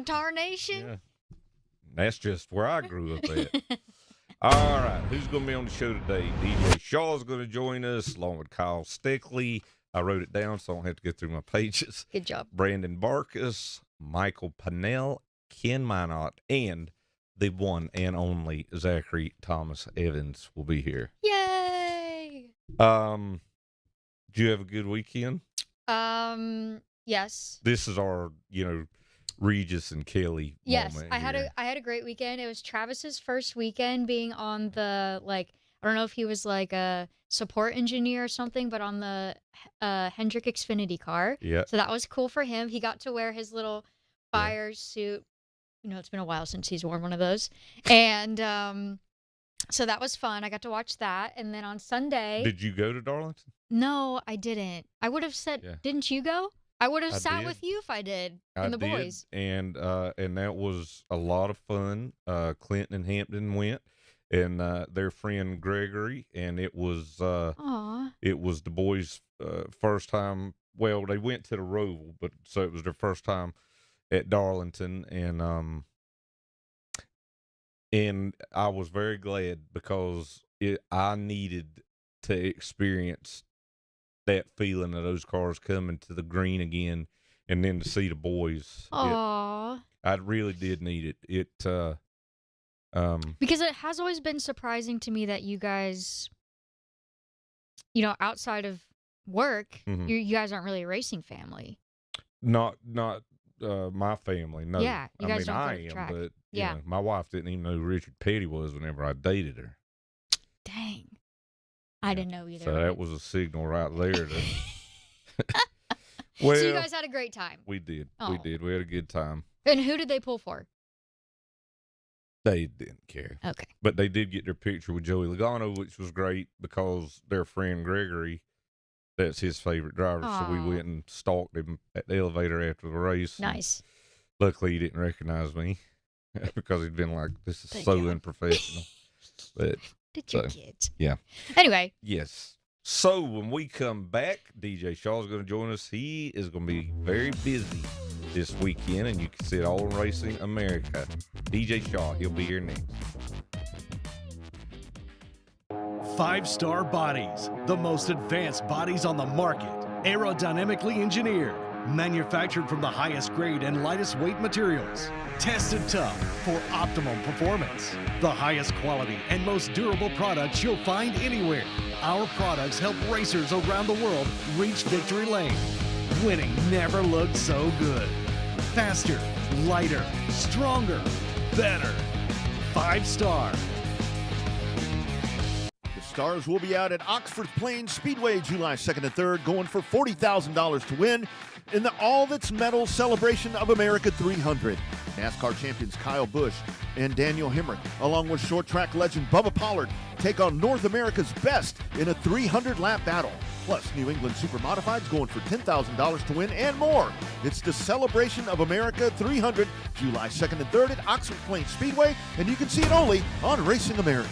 Dang tarnation. Yeah. That's just where I grew up at. All right, who's going to be on the show today? DJ Shaw's going to join us, along with Kyle Steckly. I wrote it down so I don't have to go through my pages. Good job. Brandon Barcus, Michael Pannell, Ken Minot, and the one and only Zachary Thomas Evans will be here. Yay! Did you have a good weekend? Yes. This is our, Regis and Kelly moment. I had a great weekend. It was Travis's first weekend being on the, I don't know if he was like a support engineer or something, but on the Hendrick Xfinity car. Yeah. So that was cool for him. He got to wear his little fire suit. It's been a while since he's worn one of those. And so that was fun. I got to watch that. And then on Sunday. Did you go to Darlington? No, I didn't. I would have said, Didn't you go? I would have sat with you if I did. And the boys. And that was a lot of fun. Clinton and Hampton went, and their friend Gregory, and it was the boys' first time. Well, they went to the Roval, but so it was their first time at Darlington, and I was very glad because I needed to experience that feeling of those cars coming to the green again, and then to see the boys. Aww. I really did need it. Because it has always been surprising to me that you guys, outside of work, you guys aren't really a racing family. Not my family. No. Yeah, you guys don't I go to am, track. but Yeah. my wife didn't even know who Richard Petty was whenever I dated her. Dang. I didn't know either. So that was a signal right there. So you guys had a great time. We did. Oh. We did. We had a good time. And who did they pull for? They didn't care. Okay. But they did get their picture with Joey Logano, which was great because their friend Gregory, that's his favorite driver. Aww. So we went and stalked him at the elevator after the race. Nice. Luckily, he didn't recognize me because he'd been like, this is so unprofessional. But did your kids? Yeah. Anyway. Yes. So when we come back, DJ Shaw's going to join us. He is going to be very busy this weekend, and you can see it all on Racing America. DJ Shaw, he'll be here next. 5-Star Bodies, the most advanced bodies on the market, aerodynamically engineered, manufactured from the highest grade and lightest weight materials, tested tough for optimum performance. The highest quality and most durable products you'll find anywhere. Our products help racers around the world reach victory lane. Winning never looked so good. Faster, lighter, stronger, better. 5-Star. Stars will be out at Oxford Plains Speedway July 2nd and 3rd, going for $40,000 to win in the All That's Metal Celebration of America 300. NASCAR champions Kyle Busch and Daniel Hemrick, along with short track legend Bubba Pollard, take on North America's best in a 300-lap battle. Plus, New England Super Modifieds going for $10,000 to win and more. It's the Celebration of America 300, July 2nd and 3rd at Oxford Plains Speedway, and you can see it only on Racing America.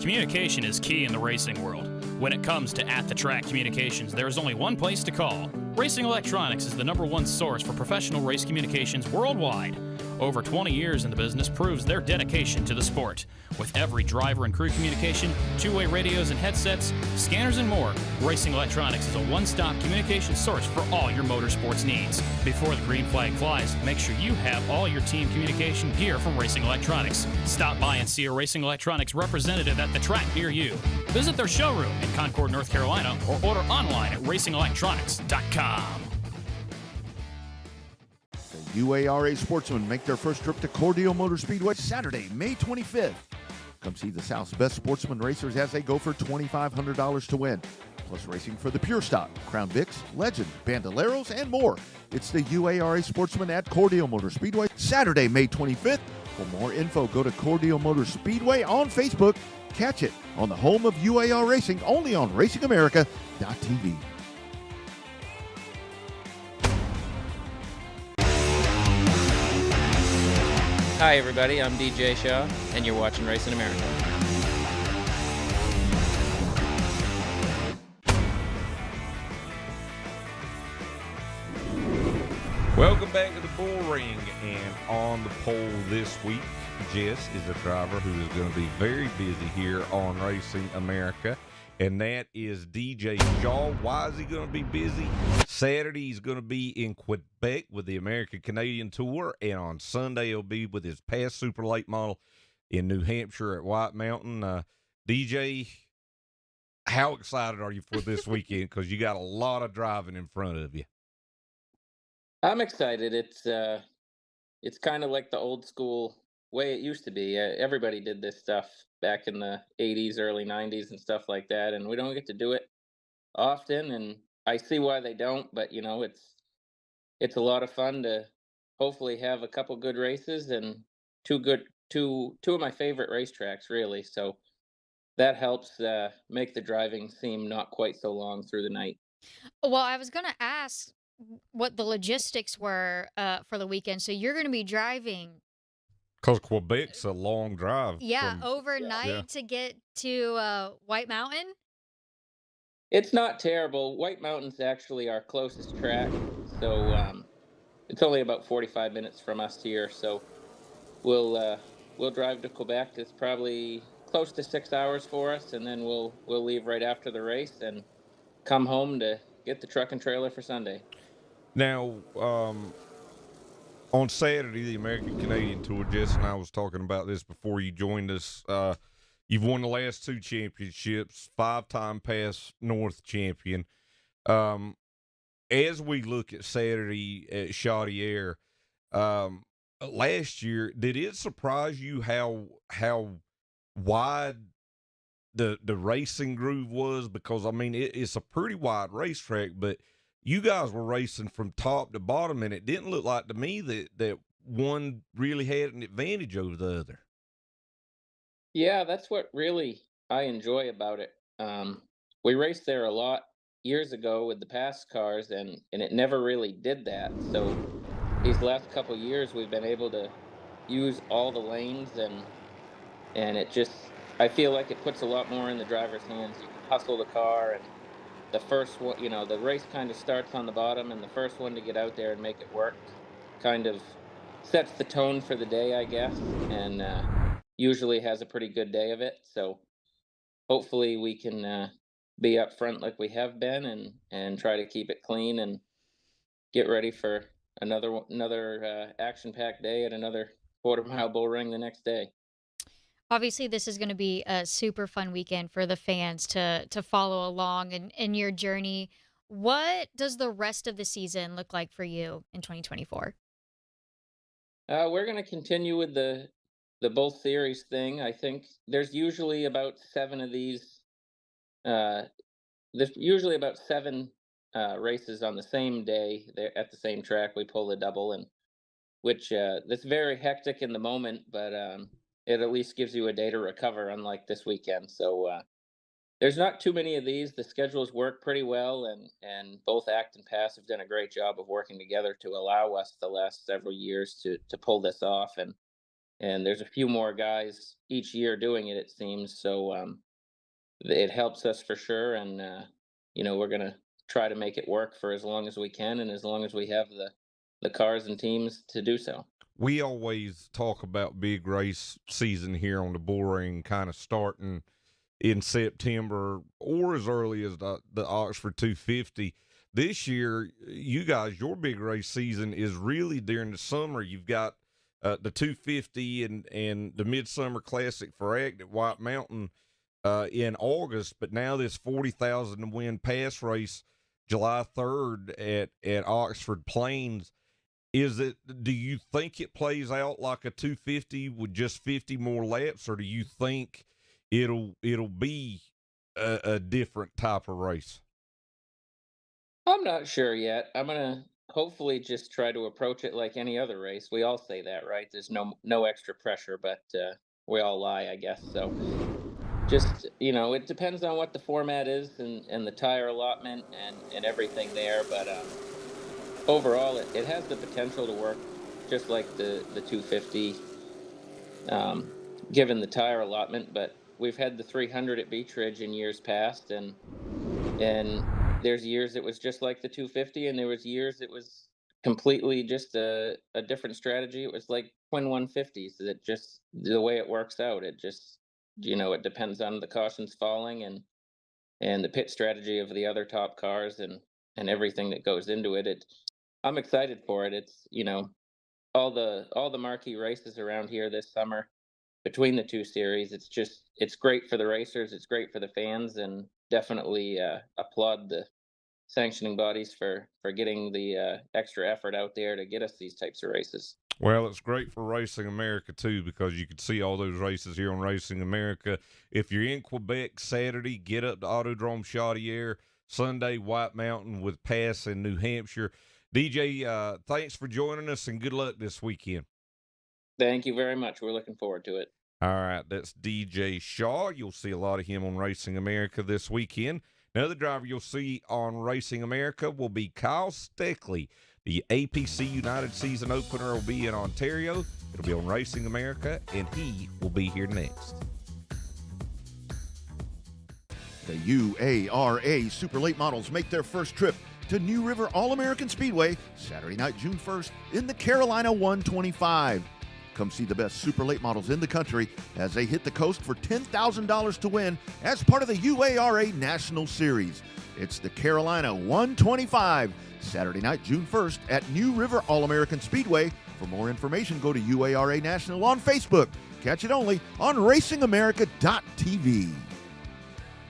Communication is key in the racing world. When it comes to at-the-track communications, there is only one place to call. Racing Electronics is the #1 source for professional race communications worldwide. Over 20 years in the business proves their dedication to the sport. With every driver and crew communication, two-way radios and headsets, scanners and more, Racing Electronics is a one-stop communication source for all your motorsports needs. Before the green flag flies, make sure you have all your team communication gear from Racing Electronics. Stop by and see a Racing Electronics representative at the track near you. Visit their showroom in Concord, North Carolina, or order online at racingelectronics.com. UARA sportsmen make their first trip to Cordele Motor Speedway Saturday, May 25th. Come see the South's best sportsman racers as they go for $2,500 to win. Plus racing for the Pure Stock, Crown Vics, Legend, Bandoleros, and more. It's the UARA sportsman at Cordele Motor Speedway Saturday, May 25th. For more info, go to Cordele Motor Speedway on Facebook. Catch it on the home of UAR Racing, only on RacingAmerica.tv. Hi everybody, I'm DJ Shaw, and you're watching Racing America. Welcome back to the Bullring, and on the pole this week, Jess is a driver who is going to be very busy here on Racing America, and that is DJ Shaw. Why is he going to be busy? Saturday he's going to be in Quebec with the American Canadian Tour, and on Sunday he'll be with his past Super Late Model in New Hampshire at White Mountain. DJ, how excited are you for this weekend? Because you got a lot of driving in front of you. I'm excited. It's kind of like the old school way it used to be. Everybody did this stuff back in the 80s, early 90s and stuff like that, and we don't get to do it often, and I see why they don't, but it's a lot of fun to hopefully have a couple good races and two of my favorite racetracks, really. So that helps make the driving seem not quite so long through the night. Well, I was going to ask what the logistics were for the weekend. So you're going to be driving, Because Quebec's a long drive. overnight to get to White Mountain. It's not terrible. White Mountain's actually our closest track, so it's only about 45 minutes from us here. So we'll drive to Quebec. It's probably close to 6 hours for us, and then we'll leave right after the race and come home to get the truck and trailer for Sunday. Now, on Saturday, the American Canadian Tour, Jess and I was talking about this before you joined us. You've won the last two championships, 5-time past North champion. As we look at Saturday at Chaudière, last year, did it surprise you how wide the racing groove was? Because, I mean, it's a pretty wide racetrack, but you guys were racing from top to bottom, and it didn't look like to me that one really had an advantage over the other. Yeah, that's what really I enjoy about it. We raced there a lot years ago with the past cars, and it never really did that. So these last couple years, we've been able to use all the lanes, and I feel like it puts a lot more in the driver's hands. You can hustle the car, and the first one, the race kind of starts on the bottom, and the first one to get out there and make it work kind of sets the tone for the day, I guess, and usually has a pretty good day of it. So hopefully we can be up front like we have been, and try to keep it clean and get ready for another action-packed day at another quarter-mile Bullring the next day. Obviously, this is going to be a super fun weekend for the fans to follow along in your journey. What does the rest of the season look like for you in 2024? We're going to continue with the both series thing. I think there's usually about 7 of these. There's usually about 7 races on the same day. They're at the same track. We pull the double, and which that's very hectic in the moment, but it at least gives you a day to recover, unlike this weekend. So there's not too many of these. The schedules work pretty well, and both Act and Pass have done a great job of working together to allow us the last several years to pull this off. And there's a few more guys each year doing it, it seems. So it helps us for sure. And we're gonna try to make it work for as long as we can, and as long as we have the cars and teams to do so. We always talk about big race season here on the Bullring, kind of starting in September or as early as the Oxford 250. This year, you guys, your big race season is really during the summer. You've got the 250 and the Midsummer Classic for Act at White Mountain in August, but now this 40,000 to win pass race July 3rd at Oxford Plains. Do you think it plays out like a 250 with just 50 more laps, or do you think it'll be a different type of race? I'm not sure yet. I'm gonna hopefully just try to approach it like any other race. We all say that, right? There's no extra pressure, but we all lie, I guess. So just it depends on what the format is, and the tire allotment and everything there. But overall, it has the potential to work just like the 250, given the tire allotment. But we've had the 300 at Beech Ridge in years past, and there's years it was just like the 250, and there was years it was completely just a different strategy. It was like twin 150s. That just the way it works out. It just it depends on the cautions falling and the pit strategy of the other top cars and everything that goes into it. I'm excited for it. It's all the marquee races around here this summer between the two series. It's great for the racers. It's great for the fans, and definitely applaud the sanctioning bodies for getting the extra effort out there to get us these types of races. Well, it's great for Racing America, too, because you could see all those races here on Racing America. If you're in Quebec Saturday, get up to Autodrome Chaudière. Sunday, White Mountain with Pass in New Hampshire. DJ, thanks for joining us, and good luck this weekend. Thank you very much. We're looking forward to it. All right, that's DJ Shaw. You'll see a lot of him on Racing America this weekend. Another driver you'll see on Racing America will be Kyle Steckly. The APC United season opener will be in Ontario. It'll be on Racing America, and he will be here next. The UARA Super Late Models make their first trip to New River All-American Speedway Saturday night, June 1st in the Carolina 125. Come see the best super late models in the country as they hit the coast for $10,000 to win as part of the UARA National Series. It's the Carolina 125, Saturday night, June 1st at New River All-American Speedway. For more information, go to UARA National on Facebook. Catch it only on racingamerica.tv.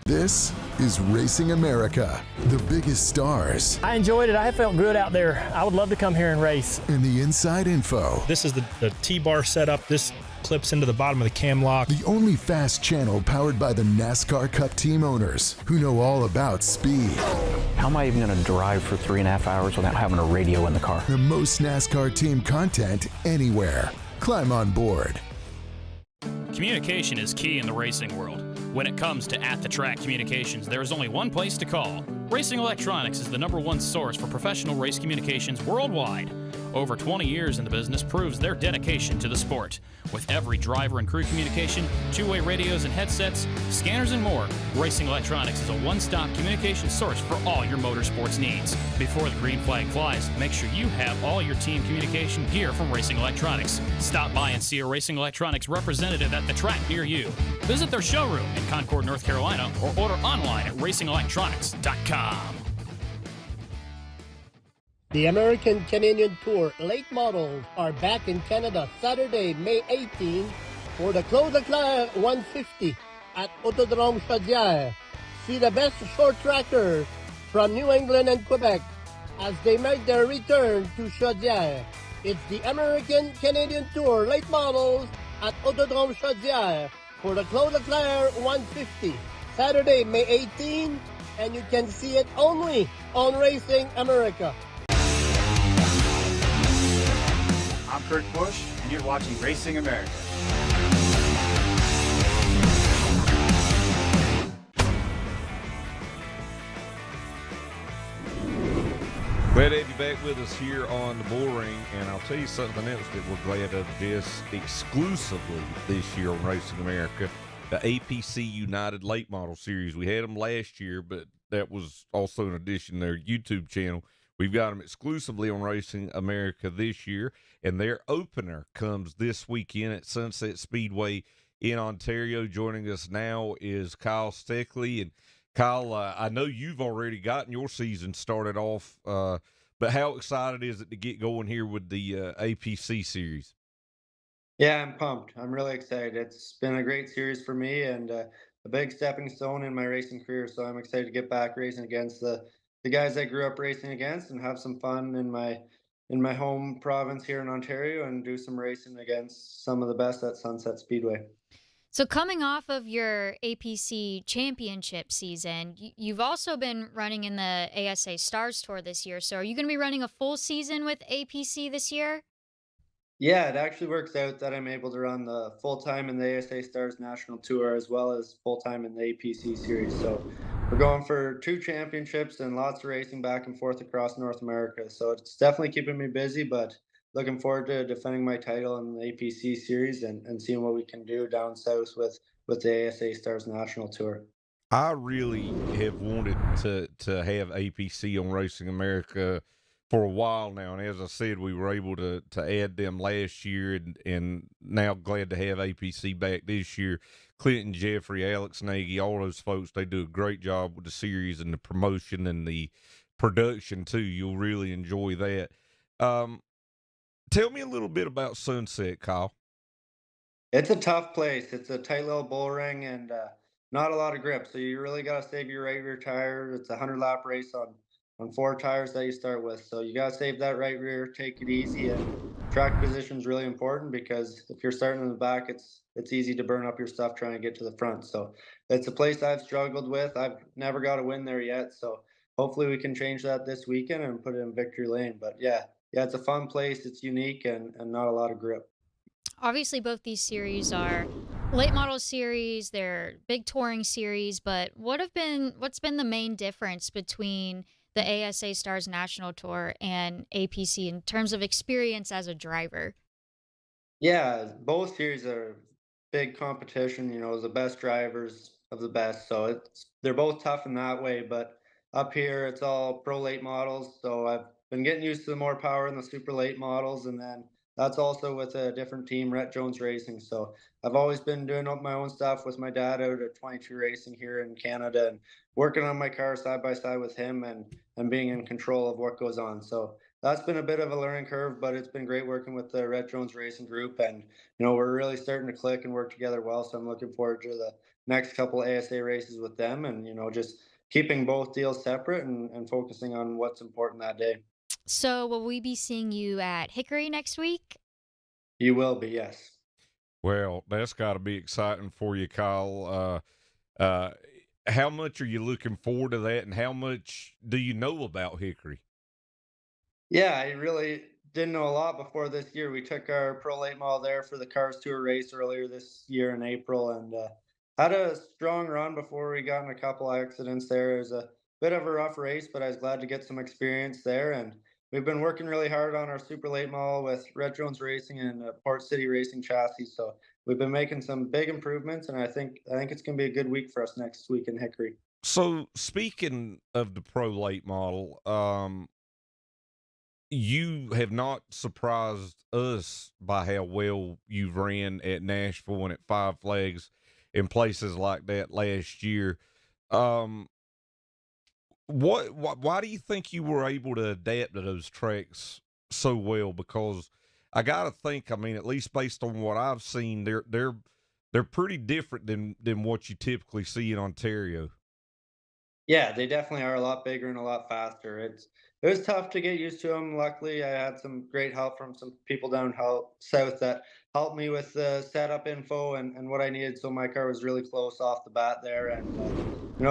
This is Racing America, the biggest stars. I enjoyed it. I felt good out there. I would love to come here and race. And the inside info. This is the T-bar setup. This clips into the bottom of the cam lock. The only fast channel powered by the NASCAR Cup team owners who know all about speed. How am I even going to drive for 3.5 hours without having a radio in the car? The most NASCAR team content anywhere. Climb on board. Communication is key in the racing world. When it comes to at-the-track communications, there is only one place to call. Racing Electronics is the #1 source for professional race communications worldwide. Over 20 years in the business proves their dedication to the sport. With every driver and crew communication, two-way radios and headsets, scanners and more, Racing Electronics is a one-stop communication source for all your motorsports needs. Before the green flag flies, make sure you have all your team communication gear from Racing Electronics. Stop by and see a Racing Electronics representative at the track near you. Visit their showroom in Concord, North Carolina, or order online at racingelectronics.com. The American Canadian Tour late models are back in Canada Saturday, May 18 for the Claude Leclerc 150 at Autodrome Chaudière. See the best short trackers from New England and Quebec as they make their return to Chaudière. It's the American Canadian Tour late models at Autodrome Chaudière for the Claude Leclerc 150 Saturday, May 18, and you can see it only on Racing America. I'm Kurt Busch, and you're watching Racing America. Glad to have you back with us here on the Bullring, and I'll tell you something else that we're glad of this exclusively this year on Racing America, the APC United Late Model Series. We had them last year, but that was also in addition to their YouTube channel. We've got them exclusively on Racing America this year, and their opener comes this weekend at Sunset Speedway in Ontario. Joining us now is Kyle Steckly. And Kyle, I know you've already gotten your season started off, but how excited is it to get going here with the APC series? Yeah, I'm pumped. I'm really excited. It's been a great series for me and a big stepping stone in my racing career. So I'm excited to get back racing against the guys I grew up racing against and have some fun in my home province here in Ontario and do some racing against some of the best at Sunset Speedway. So coming off of your APC championship season, you've also been running in the ASA Stars Tour this year. So are you going to be running a full season with APC this year? Yeah, it actually works out that I'm able to run the full-time in the ASA Stars National Tour as well as full-time in the APC Series. So we're going for 2 championships and lots of racing back and forth across North America. So it's definitely keeping me busy, but looking forward to defending my title in the APC Series and seeing what we can do down south with the ASA Stars National Tour. I really have wanted to have APC on Racing America for a while now, and as I said, we were able to add them last year, and now glad to have APC back this year. Clinton, Jeffrey, Alex Nagy, all those folks, they do a great job with the series and the promotion and the production too. You'll really enjoy that. Tell me a little bit about Sunset, Kyle. It's a tough place. It's a tight little bullring and not a lot of grip. So you really got to save your right rear tire. It's a 100-lap race on 4 tires that you start with. So you got to save that right rear, take it easy, and track position is really important because if you're starting in the back, it's easy to burn up your stuff trying to get to the front. So it's a place I've struggled with. I've never got a win there yet. So hopefully we can change that this weekend and put it in victory lane. But yeah, it's a fun place. It's unique and not a lot of grip. Obviously, both these series are late model series, they're big touring series, but what's been the main difference between the ASA Stars National Tour and APC in terms of experience as a driver? Yeah, both series are big competition, the best drivers of the best. So they're both tough in that way, but up here it's all pro late models. So I've been getting used to the more power in the super late models, and then that's also with a different team, Rhett Jones Racing. So I've always been doing my own stuff with my dad out at 22 Racing here in Canada and working on my car side by side with him and being in control of what goes on. So that's been a bit of a learning curve, but it's been great working with the Rhett Jones Racing group, and we're really starting to click and work together well. So I'm looking forward to the next couple ASA races with them, and just keeping both deals separate and focusing on what's important that day. So, will we be seeing you at Hickory next week? You will be, yes. Well, that's got to be exciting for you, Kyle. How much are you looking forward to that, and how much do you know about Hickory? Yeah, I really didn't know a lot before this year. We took our Pro Late Model there for the Cars Tour race earlier this year in April, and had a strong run before we got in a couple accidents there. It was a bit of a rough race, but I was glad to get some experience there. And we've been working really hard on our super late model with Red Jones Racing and Port City Racing chassis. So we've been making some big improvements, and I think it's going to be a good week for us next week in Hickory. So speaking of the Pro Late Model, you have not surprised us by how well you've ran at Nashville and at Five Flags and places like that last year. Why do you think you were able to adapt to those tracks so well? Because I got to think, I mean, at least based on what I've seen, they're pretty different than what you typically see in Ontario. Yeah, they definitely are a lot bigger and a lot faster. It was tough to get used to them. Luckily, I had some great help from some people down south that helped me with the setup info and what I needed. So my car was really close off the bat there. And,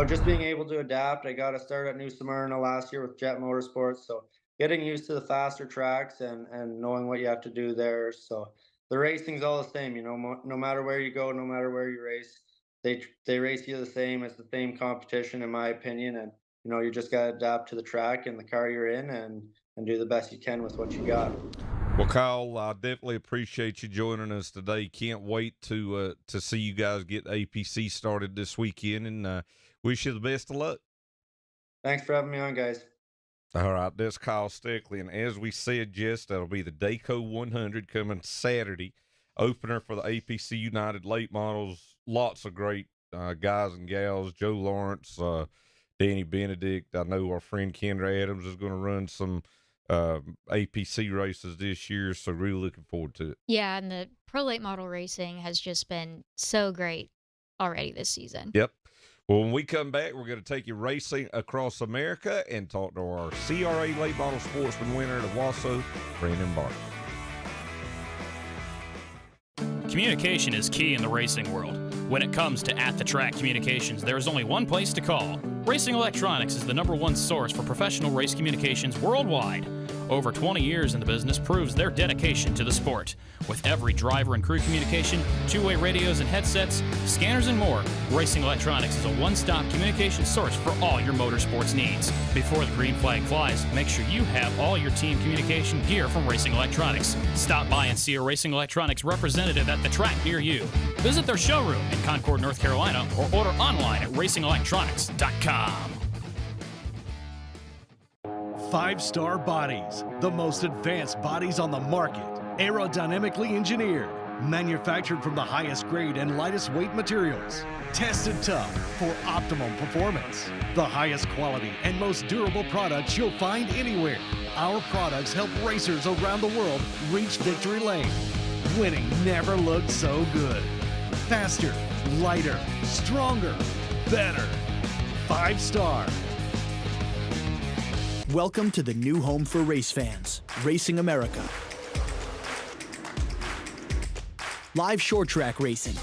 just being able to adapt. I got to start at New Smyrna last year with Jet Motorsports. So getting used to the faster tracks and knowing what you have to do there. So the racing's all the same, no matter where you go, no matter where you race. They race you the same. It's the same competition, in my opinion, and you just got to adapt to the track and the car you're in, and do the best you can with what you got. Well, Kyle, I definitely appreciate you joining us today. Can't wait to see you guys get APC started this weekend, and wish you the best of luck. Thanks for having me on, guys. All right, that's Kyle Steckly, and as we said, Jess, that'll be the Dayco 100 coming Saturday. Opener for the APC United late models. Lots of great guys and gals. Joe Lawrence, Danny Benedict. I know our friend Kendra Adams is going to run some APC races this year, so really looking forward to it. Yeah, and the pro late model racing has just been so great already this season. Yep. Well, when we come back, we're going to take you racing across America and talk to our CRA late model sportsman winner of Wasso, Brandon Barcus. Communication is key in the racing world. When it comes to at-the-track communications, there is only one place to call. Racing Electronics is the #1 source for professional race communications worldwide. Over 20 years in the business proves their dedication to the sport. With every driver and crew communication, two-way radios and headsets, scanners and more, Racing Electronics is a one-stop communication source for all your motorsports needs. Before the green flag flies, make sure you have all your team communication gear from Racing Electronics. Stop by and see a Racing Electronics representative at the track near you. Visit their showroom in Concord, North Carolina, or order online at racingelectronics.com. 5-star bodies, the most advanced bodies on the market, aerodynamically engineered, manufactured from the highest grade and lightest weight materials, tested tough for optimum performance. The highest quality and most durable products you'll find anywhere. Our products help racers around the world reach victory lane. Winning never looked so good. Faster, lighter, stronger, better. 5-star. Welcome to the new home for race fans, Racing America. Live short track racing.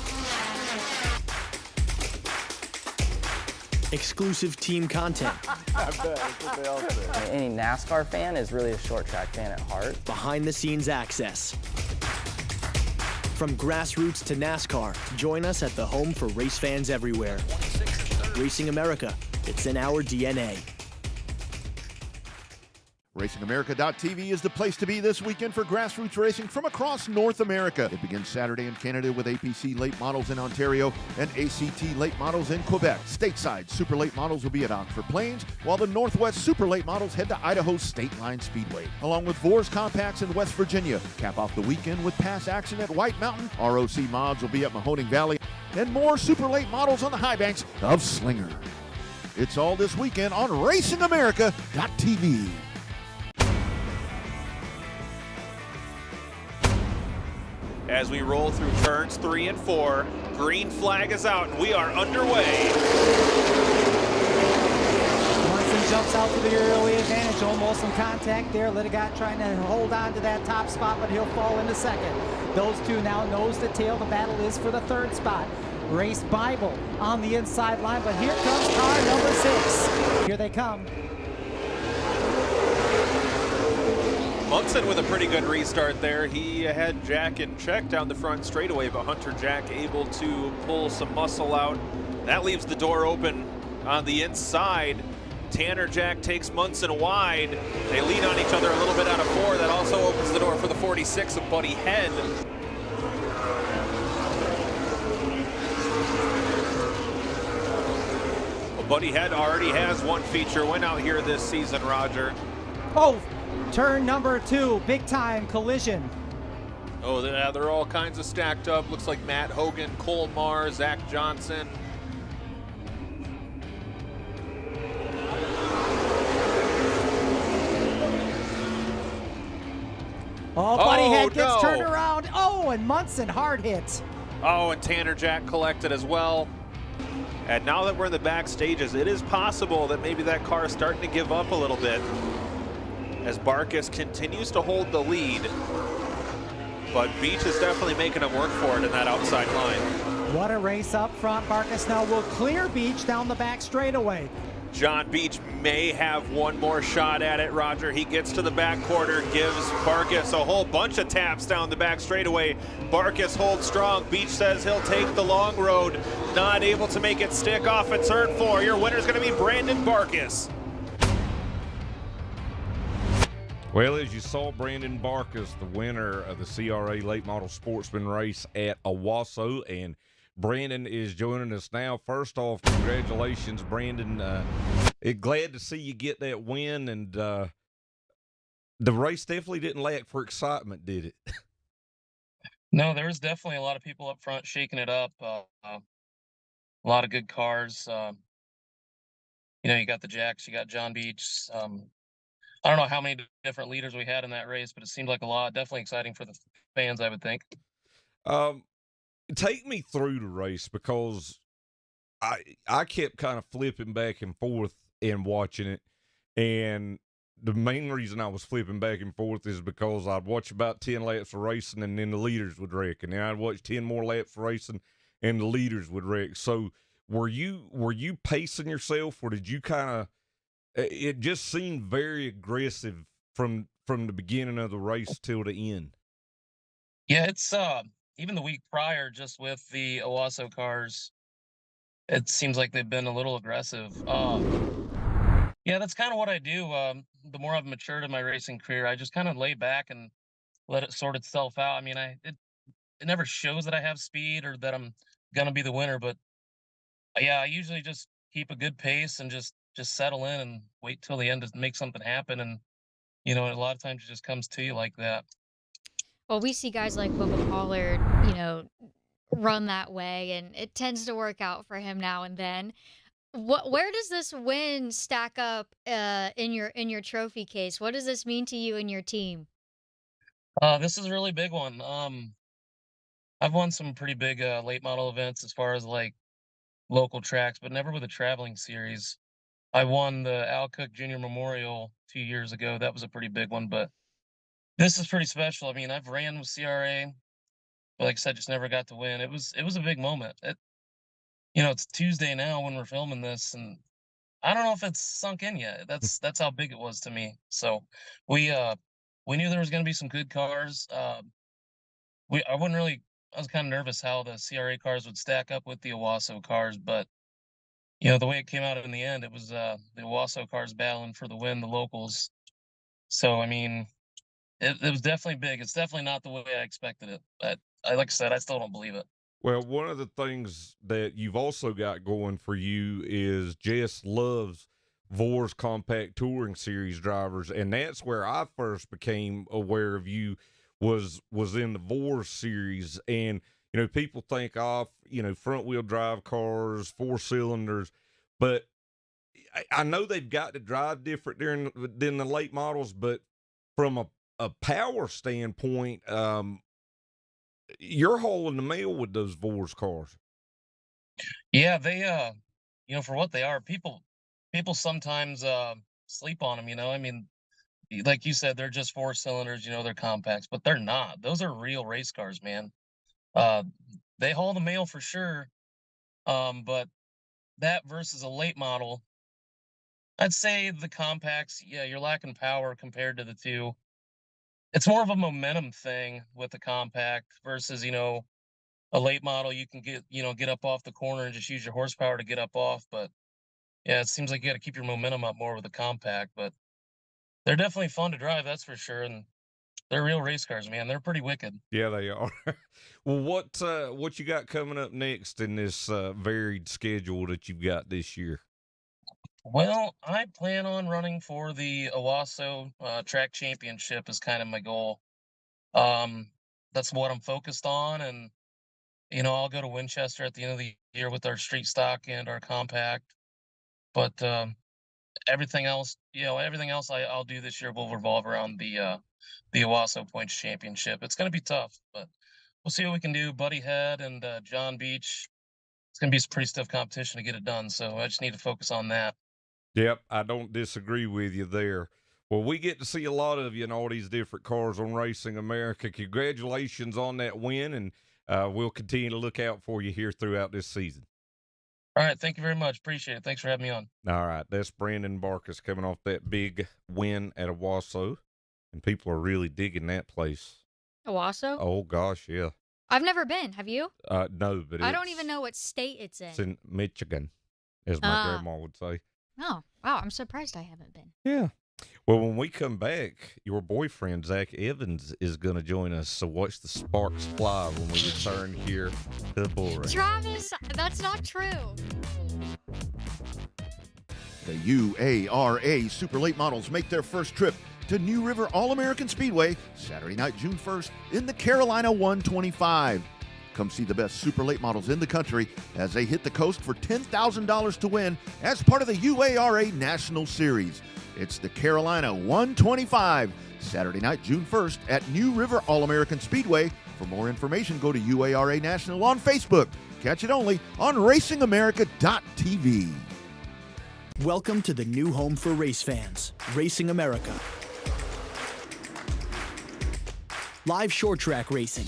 Exclusive team content. I bet, that's what they all say. Any NASCAR fan is really a short track fan at heart. Behind the scenes access. From grassroots to NASCAR, join us at the home for race fans everywhere. Racing America, it's in our DNA. RacingAmerica.tv is the place to be this weekend for grassroots racing from across North America. It begins Saturday in Canada with APC late models in Ontario and ACT late models in Quebec. Stateside super late models will be at Oxford Plains, while the Northwest super late models head to Idaho's State Line Speedway. Along with Vors Compacts in West Virginia. Cap off the weekend with Pass Action at White Mountain. ROC Mods will be at Mahoning Valley. And more super late models on the high banks of Slinger. It's all this weekend on RacingAmerica.tv. As we roll through turns 3 and 4, green flag is out and we are underway. Munson jumps out to the early advantage, almost some contact there. Littlegot trying to hold on to that top spot, but he'll fall into second. Those two now nose to tail. The battle is for the third spot. Race Bible on the inside line, but here comes car number 6. Here they come. Munson with a pretty good restart there. He had Jack in check down the front straightaway, but Hunter Jack able to pull some muscle out. That leaves the door open on the inside. Tanner Jack takes Munson wide. They lean on each other a little bit out of 4. That also opens the door for the 46 of Buddy Head. Well, Buddy Head already has one feature win out here this season, Roger. Oh! Turn number 2, big time collision. Oh, they're all kinds of stacked up. Looks like Matt Hogan, Cole Marr, Zach Johnson. Oh, Buddy Head gets turned around. Oh, and Munson hard hit. Oh, and Tanner Jack collected as well. And now that we're in the back stages, it is possible that maybe that car is starting to give up a little bit, as Barcus continues to hold the lead. But Beach is definitely making him work for it in that outside line. What a race up front. Barcus now will clear Beach down the back straightaway. John Beach may have one more shot at it, Roger. He gets to the back quarter, gives Barcus a whole bunch of taps down the back straightaway. Barcus holds strong. Beach says he'll take the long road. Not able to make it stick off at turn 4. Your winner's going to be Brandon Barcus. Well, as you saw, Brandon Barcus, the winner of the CRA Late Model Sportsman Race at Owasso, and Brandon is joining us now. First off, congratulations, Brandon. Glad to see you get that win, and the race definitely didn't lack for excitement, did it? No, there was definitely a lot of people up front shaking it up. A lot of good cars. You got the Jacks, you got John Beach. I don't know how many different leaders we had in that race, but it seemed like a lot. Definitely exciting for the fans, I would think. Take me through the race, because I kept kind of flipping back and forth and watching it. And the main reason I was flipping back and forth is because I'd watch about 10 laps of racing and then the leaders would wreck. And then I'd watch 10 more laps of racing and the leaders would wreck. So were you pacing yourself, or did you kind of, it just seemed very aggressive from the beginning of the race till the end? Yeah, it's even the week prior, just with the Owasso cars, it seems like they've been a little aggressive. Yeah, that's kind of what I do. The more I've matured in my racing career, I just kind of lay back and let it sort itself out. I mean, it never shows that I have speed or that I'm gonna be the winner, but yeah, I usually just keep a good pace and just just settle in and wait till the end to make something happen. And, a lot of times it just comes to you like that. Well, we see guys like Bubba Pollard, run that way, and it tends to work out for him now and then. Where does this win stack up in your trophy case? What does this mean to you and your team? This is a really big one. I've won some pretty big late model events as far as like local tracks, but never with a traveling series. I won the Al Cook Junior Memorial 2 years ago. That was a pretty big one, but this is pretty special. I mean, I've ran with CRA, but like I said, just never got to win. It was a big moment. It's Tuesday now when we're filming this, and I don't know if it's sunk in yet. That's how big it was to me. So we knew there was going to be some good cars. I was kind of nervous how the CRA cars would stack up with the Owasso cars, but the way it came out in the end, it was the Owasso cars battling for the win, the locals. So I mean, it was definitely big. It's definitely not the way I expected it, but like I said, I still don't believe it. Well, one of the things that you've also got going for you is Jess loves Vors Compact Touring Series drivers, and that's where I first became aware of you was in the Vors series. And people think front wheel drive cars, 4 cylinders, but I know they've got to drive different than the late models, but from a power standpoint, you're hauling the mail with those Vors cars. Yeah, they for what they are, people sometimes sleep on them, I mean, like you said, they're just 4 cylinders, they're compacts, but they're not. Those are real race cars, man. They haul the mail for sure. But that versus a late model, I'd say the compacts, yeah, you're lacking power compared to the two. It's more of a momentum thing with the compact versus, a late model. You can get up off the corner and just use your horsepower to get up off. But yeah, it seems like you got to keep your momentum up more with a compact. But they're definitely fun to drive, that's for sure. And they're real race cars, man. They're pretty wicked. Yeah, they are. Well, what you got coming up next in this varied schedule that you've got this year? Well, I plan on running for the Owasso track championship is kind of my goal. That's what I'm focused on. And, I'll go to Winchester at the end of the year with our street stock and our compact. But everything else I'll do this year will revolve around the Owasso Points Championship. It's going to be tough, but we'll see what we can do. Buddy Head and John Beach. It's going to be a pretty stiff competition to get it done. So I just need to focus on that. Yep, I don't disagree with you there. Well, we get to see a lot of you in all these different cars on Racing America. Congratulations on that win, and we'll continue to look out for you here throughout this season. All right, thank you very much. Appreciate it. Thanks for having me on. All right, that's Brandon Barcus coming off that big win at Owasso, and people are really digging that place. Owasso? Oh, gosh, yeah. I've never been. Have you? No, but I don't even know what state it's in. It's in Michigan, as my grandma would say. Oh, wow. I'm surprised I haven't been. Yeah. Well, when we come back, your boyfriend, Zach Evans, is going to join us. So watch the sparks fly when we return here to the Bullring. Travis, that's not true. The UARA Super Late Models make their first trip to New River All-American Speedway Saturday night, June 1st in the Carolina 125. Come see the best super late models in the country as they hit the coast for $10,000 to win as part of the UARA National Series. It's the Carolina 125, Saturday night, June 1st at New River All-American Speedway. For more information, go to UARA National on Facebook. Catch it only on racingamerica.tv. Welcome to the new home for race fans, Racing America. Live short track racing.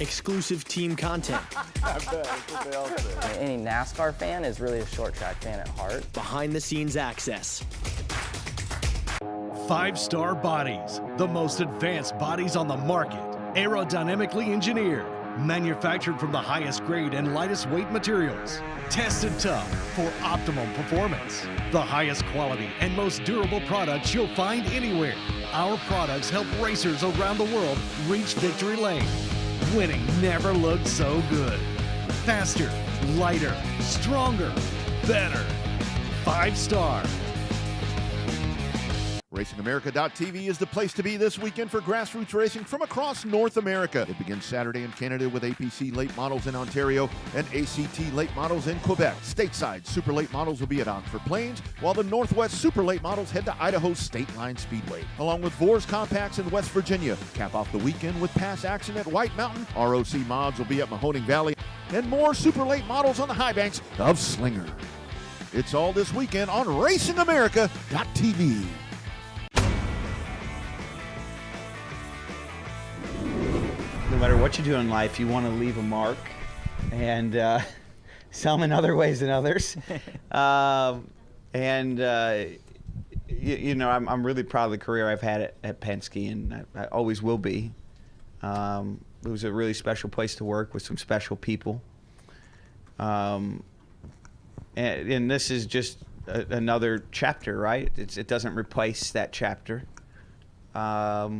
Exclusive team content. I bet, that's what they all say. Any NASCAR fan is really a short track fan at heart. Behind the scenes access. 5-star bodies, the most advanced bodies on the market. Aerodynamically engineered, manufactured from the highest grade and lightest weight materials. Tested tough for optimum performance. The highest quality and most durable products you'll find anywhere. Our products help racers around the world reach victory lane. Winning never looked so good. Faster, lighter, stronger, better. 5-star. RacingAmerica.tv is the place to be this weekend for grassroots racing from across North America. It begins Saturday in Canada with APC late models in Ontario and ACT late models in Quebec. Stateside super late models will be at Oxford Plains, while the Northwest super late models head to Idaho's State Line Speedway, along with Vors Compacts in West Virginia. Cap off the weekend with Pass Action at White Mountain. ROC Mods will be at Mahoning Valley, and more super late models on the high banks of Slinger. It's all this weekend on RacingAmerica.tv. No matter what you do in life, you want to leave a mark, and some in other ways than others. You know, I'm really proud of the career I've had at Penske, and I always will be. It was a really special place to work with some special people. And this is just another chapter, right? It doesn't replace that chapter. But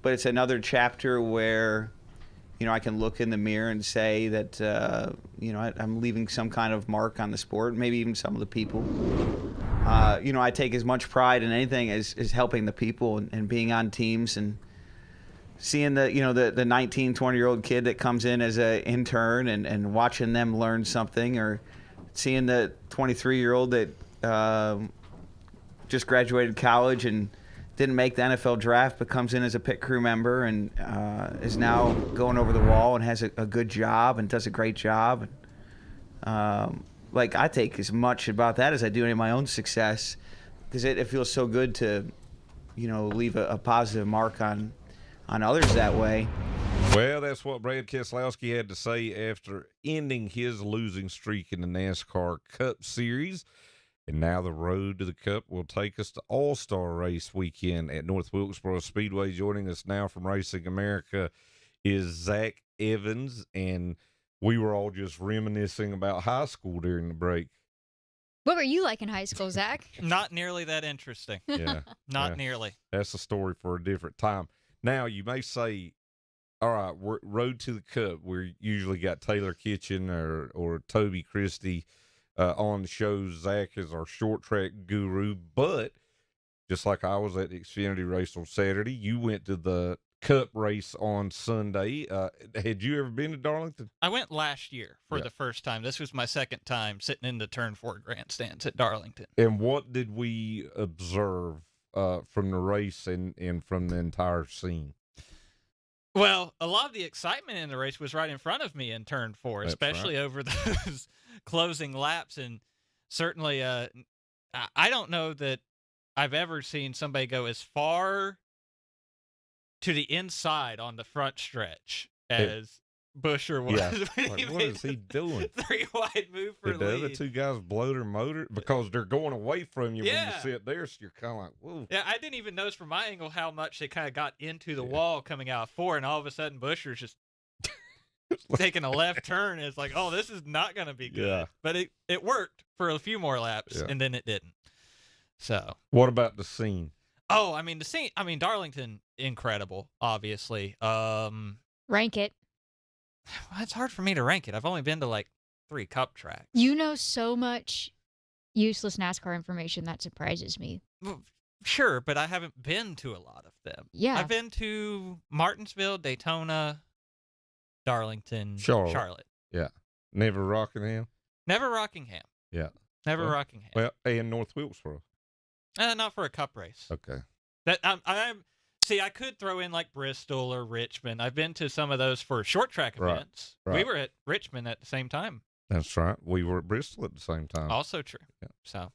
it's another chapter where, you know, I can look in the mirror and say that, you know, I'm leaving some kind of mark on the sport, maybe even some of the people. You know, I take as much pride in anything as helping the people and being on teams and seeing the 19, 20-year-old kid that comes in as an intern and watching them learn something, or seeing the 23-year-old that just graduated college and didn't make the NFL draft but comes in as a pit crew member and is now going over the wall and has a good job and does a great job. Like, I take as much about that as I do any of my own success, because it feels so good to, you know, leave a positive mark on others that way. Well, that's what Brad Keselowski had to say after ending his losing streak in the NASCAR Cup Series. And now the road to the Cup will take us to All-Star Race weekend at North Wilkesboro Speedway. Joining us now from Racing America is Zach Evans, and we were all just reminiscing about high school during the break. What were you like in high school, Zach? Not nearly that interesting. Yeah. Not nearly. That's a story for a different time. Now, you may say, all right, we're road to the Cup. We usually got Taylor Kitchen or Toby Christie on the show. Zach is our short track guru, but just like I was at the Xfinity race on Saturday, you went to the Cup race on Sunday. Had you ever been to Darlington? I went last year for the first time. This was my second time sitting in the Turn 4 grandstands at Darlington. And what did we observe from the race and from the entire scene? Well, a lot of the excitement in the race was right in front of me in Turn 4, That's especially right. over those closing laps. And certainly, I don't know that I've ever seen somebody go as far to the inside on the front stretch as Buescher was. Yeah. When Like, he what made is he doing? the 3-wide move for Did the lead. other two guys blow their motor? Because they're going away from you when Yeah. you sit there, so you're kind of like, whoa. Yeah, I didn't even notice from my angle how much they kind of got into the wall coming out of 4, and all of a sudden Buescher's just taking a left turn. It's like, oh, this is not going to be good. Yeah. But it worked for a few more laps, Yeah. and then it didn't. So. What about the scene? Oh, I mean, the scene. I mean, Darlington, incredible, obviously. Rank it. It's hard for me to rank it. I've only been to like 3 Cup tracks. You know so much useless NASCAR information that surprises me. Well, sure, but I haven't been to a lot of them. Yeah. I've been to Martinsville, Daytona, Darlington, Charlotte. Charlotte. Yeah. Never Rockingham? Never Rockingham. Yeah. Never Well- Rockingham. Well, and North Wilkesboro. Not for a Cup race. Okay. That see, I could throw in like Bristol or Richmond. I've been to some of those for short track Right, events. We right. were at Richmond at the same time. That's right. We were at Bristol at the same time. Also true. Yeah. So.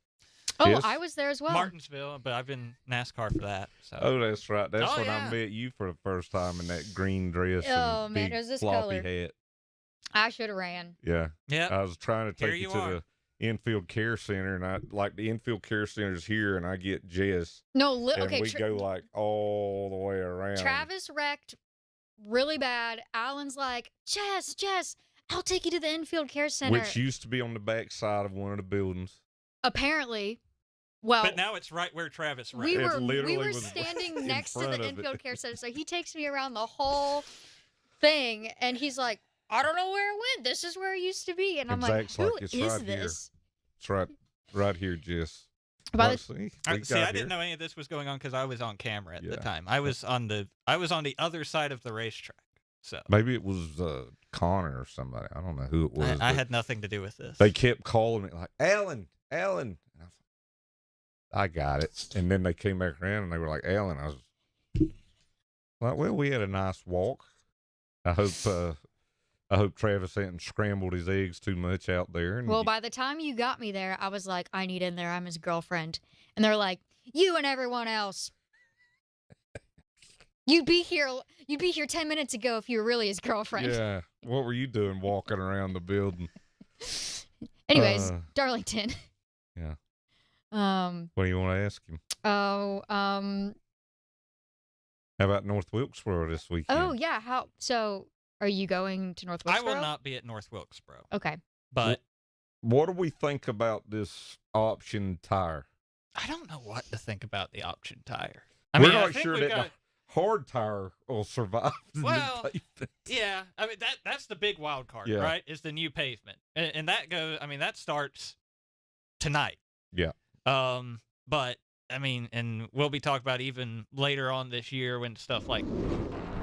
Oh, Yes. I was there as well. Martinsville, but I've been NASCAR for that. So. Oh, that's right. That's Oh, when yeah. I met you for the first time in that green dress Oh, and man, big it was this floppy color. hat. I should have ran. Yeah. Yeah. I was trying to Here take you you to are. the infield care center, and I like the infield care center's here, and I get Jess. No, and okay. we go like all the way around. Travis wrecked really bad. Alan's like, Jess, I'll take you to the infield care center. Which used to be on the back side of one of the buildings. Apparently, well, But now it's right where Travis ran. we It were literally we were was standing in next to front the of it. infield care center, so he takes me around the whole thing, and he's like, I don't know where it went. This is where it used to be. And I'm like, who it's is right this? Here. It's right here, Jess. See, I didn't know any of this was going on because I was on camera at the time. I was on the other side of the racetrack. So maybe it was Connor or somebody. I don't know who it was. I had nothing to do with this. They kept calling me like, Alan. I got it. And then they came back around and they were like, Alan. I was like, well, we had a nice walk. I hope Travis hadn't scrambled his eggs too much out there. Well, by the time you got me there, I was like, I need in there. I'm his girlfriend. And they're like, you and everyone else. You'd be here 10 minutes ago if you were really his girlfriend. Yeah. What were you doing walking around the building? Anyways, Darlington. Yeah. What do you want to ask him? How about North Wilkesboro this weekend? Oh, yeah. So are you going to North Wilkesboro? I will not be at North Wilkesboro. Okay. But what do we think about this option tire? I don't know what to think about the option tire. We're not sure that the hard tire will survive. Well, yeah. I mean, that's the big wild card, right? Is the new pavement. And that goes, I mean, that starts tonight. Yeah. But I mean, and we'll be talking about even later on this year when stuff like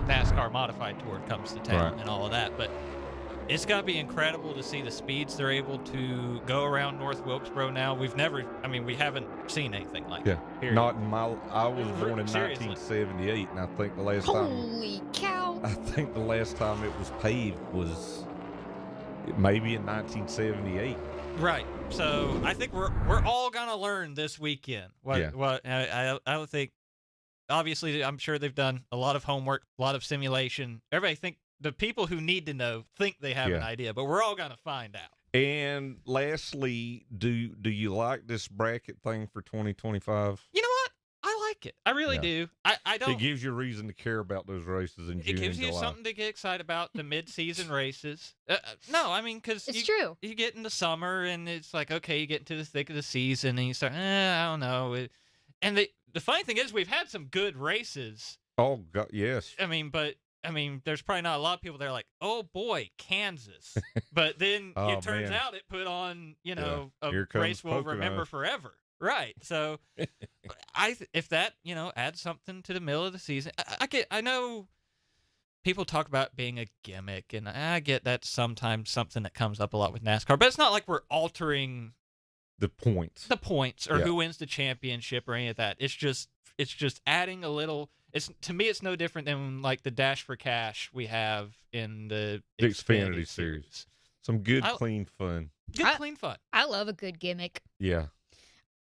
NASCAR Modified Tour comes to town and all of that. But it's got to be incredible to see the speeds they're able to go around North Wilkesboro now. We haven't seen anything like that. Yeah. Not in I was born in 1978, and I think the last time. Holy cow. I think the last time it was paved was maybe in 1978. Right. So I think we're all gonna learn this weekend. I don't think. Obviously, I'm sure they've done a lot of homework, a lot of simulation. The people who need to know think they have an idea, but we're all gonna find out. And lastly, do you like this bracket thing for 2025? You know what? I like it. I really do. I don't. It gives you a reason to care about those races in June. It gives and you July. something to get excited about, the mid-season races. No, I mean, because it's true. You get in the summer, and it's like, okay, you get into the thick of the season, and you start, I don't know. And the funny thing is, we've had some good races. Oh, God, yes. I mean, there's probably not a lot of people that are like, oh, boy, Kansas. But then it turns out it put on, a race we'll remember forever. Right. So if that, adds something to the middle of the season, I know people talk about being a gimmick, and I get that sometimes something that comes up a lot with NASCAR, but it's not like we're altering the points or who wins the championship or any of that. It's just adding a little. To me, it's no different than like the Dash for Cash we have in the Xfinity series. Some good, clean fun. Clean fun. I love a good gimmick. Yeah.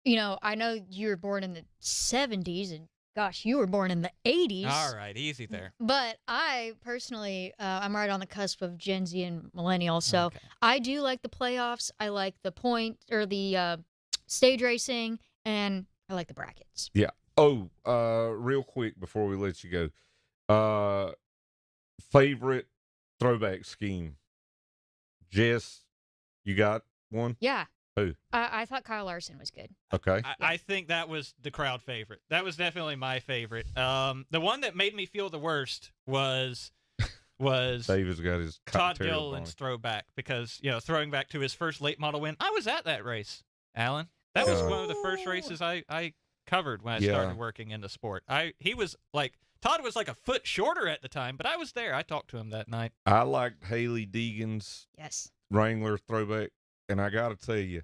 I know you were born in the 70s, and gosh, you were born in the 80s. All right, easy there. But I personally, I'm right on the cusp of Gen Z and millennial, so I do like the playoffs. I like the the stage racing, and I like the brackets. Yeah. Oh, real quick before we let you go, favorite throwback scheme. Jess, you got one? Yeah. Who? I thought Kyle Larson was good. Okay. I think that was the crowd favorite. That was definitely my favorite. The one that made me feel the worst was David's got his Todd Gilliland's throwback, because throwing back to his first late model win. I was at that race, Alan. That was one of the first races I covered when I started working in the sport. Todd was like a foot shorter at the time, but I was there. I talked to him that night. I liked Haley Deegan's Wrangler throwback. And I got to tell you,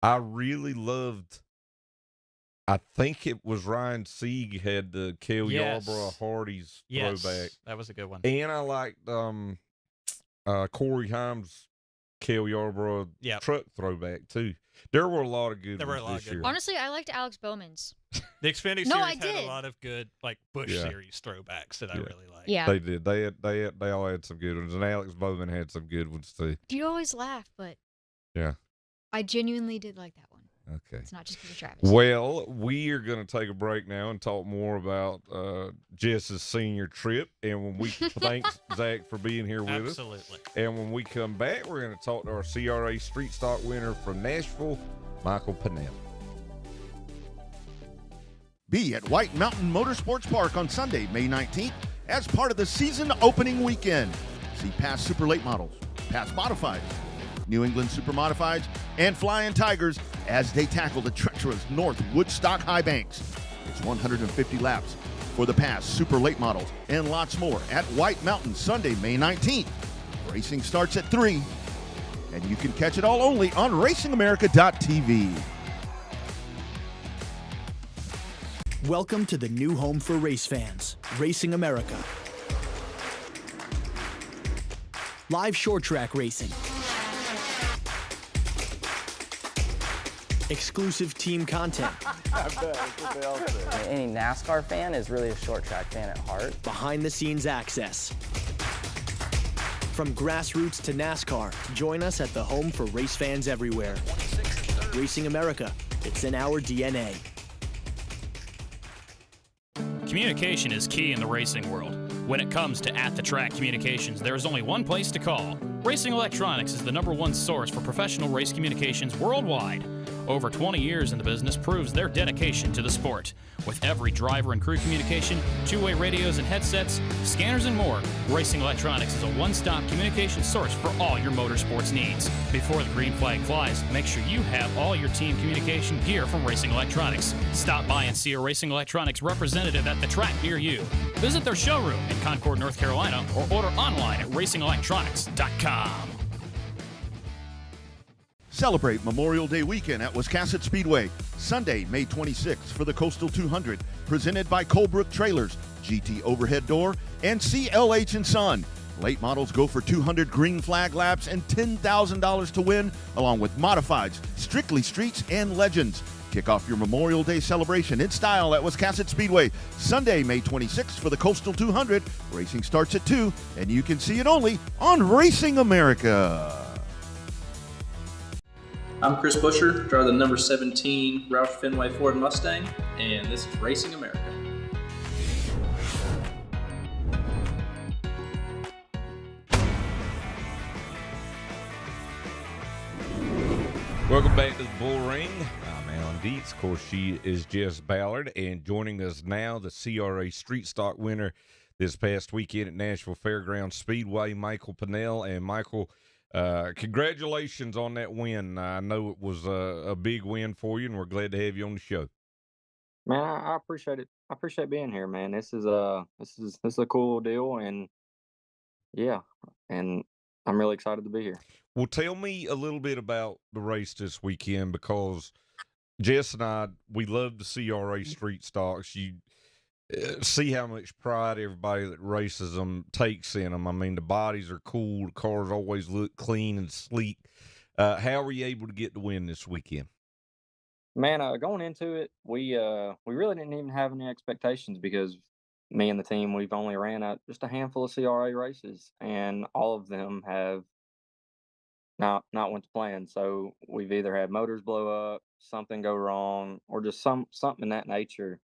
I really loved, I think it was Ryan Sieg had the Cale Yarborough Hardy's throwback. That was a good one. And I liked Corey Himes' Cale Yarborough truck throwback, too. There were a lot of good ones this year. Honestly, I liked Alex Bowman's. The Xfinity series had a lot of good, like, Busch series throwbacks that I really liked. Yeah. They did. They all had some good ones. And Alex Bowman had some good ones, too. You always laugh, but yeah, I genuinely did like that one. Okay. It's not just because of Travis. Well, we are going to take a break now and talk more about Jess's senior trip. And when we thanks Zach for being here with us. Absolutely. And when we come back, we're going to talk to our CRA Street Stock winner from Nashville, Michael Pannell. Be at White Mountain Motorsports Park on Sunday, May 19th, as part of the season opening weekend. See past Super Late Models, past Modifieds, New England Super Modifieds, and Flying Tigers as they tackle the treacherous North Woodstock High Banks. It's 150 laps for the past Super Late Models and lots more at White Mountain Sunday, May 19th. Racing starts at 3, and you can catch it all only on racingamerica.tv. Welcome to the new home for race fans, Racing America. Live short track racing. Exclusive team content. I bet, that's what they all say. Any NASCAR fan is really a short track fan at heart. Behind the scenes access. From grassroots to NASCAR, join us at the home for race fans everywhere. Racing America, it's in our DNA. Communication is key in the racing world. When it comes to at-the-track communications, there is only one place to call. Racing Electronics is the #1 source for professional race communications worldwide. Over 20 years in the business proves their dedication to the sport. With every driver and crew communication, two-way radios and headsets, scanners and more, Racing Electronics is a one-stop communication source for all your motorsports needs. Before the green flag flies, make sure you have all your team communication gear from Racing Electronics. Stop by and see a Racing Electronics representative at the track near you. Visit their showroom in Concord, North Carolina, or order online at racingelectronics.com. Celebrate Memorial Day weekend at Wiscasset Speedway, Sunday, May 26th for the Coastal 200, presented by Colebrook Trailers, GT Overhead Door, and CLH & Son. Late models go for 200 green flag laps and $10,000 to win, along with modifieds, Steckly Streets, and Legends. Kick off your Memorial Day celebration in style at Wiscasset Speedway, Sunday, May 26th for the Coastal 200. Racing starts at 2, and you can see it only on Racing America. I'm Chris Busher, driver the number 17 Roush Fenway Ford Mustang, and this is Racing America. Welcome back to the Bullring. I'm Alan Dietz. Of course, she is Jess Ballard, and joining us now, the CRA Street Stock winner this past weekend at Nashville Fairgrounds Speedway, Michael Pannell. And Michael, congratulations on that win. I know it was a big win for you, and we're glad to have you on the show. Man, I appreciate it. I appreciate being here, man. This is a cool deal, and yeah, and I'm really excited to be here. Well, tell me a little bit about the race this weekend, because Jess and I, we love the CRA Street Stocks. You see how much pride everybody that races them takes in them. I mean, the bodies are cool. The cars always look clean and sleek. How were you able to get the win this weekend? Man, going into it, we really didn't even have any expectations because me and the team, we've only ran out just a handful of CRA races, and all of them have not went to plan. So we've either had motors blow up, something go wrong, or just something in that nature.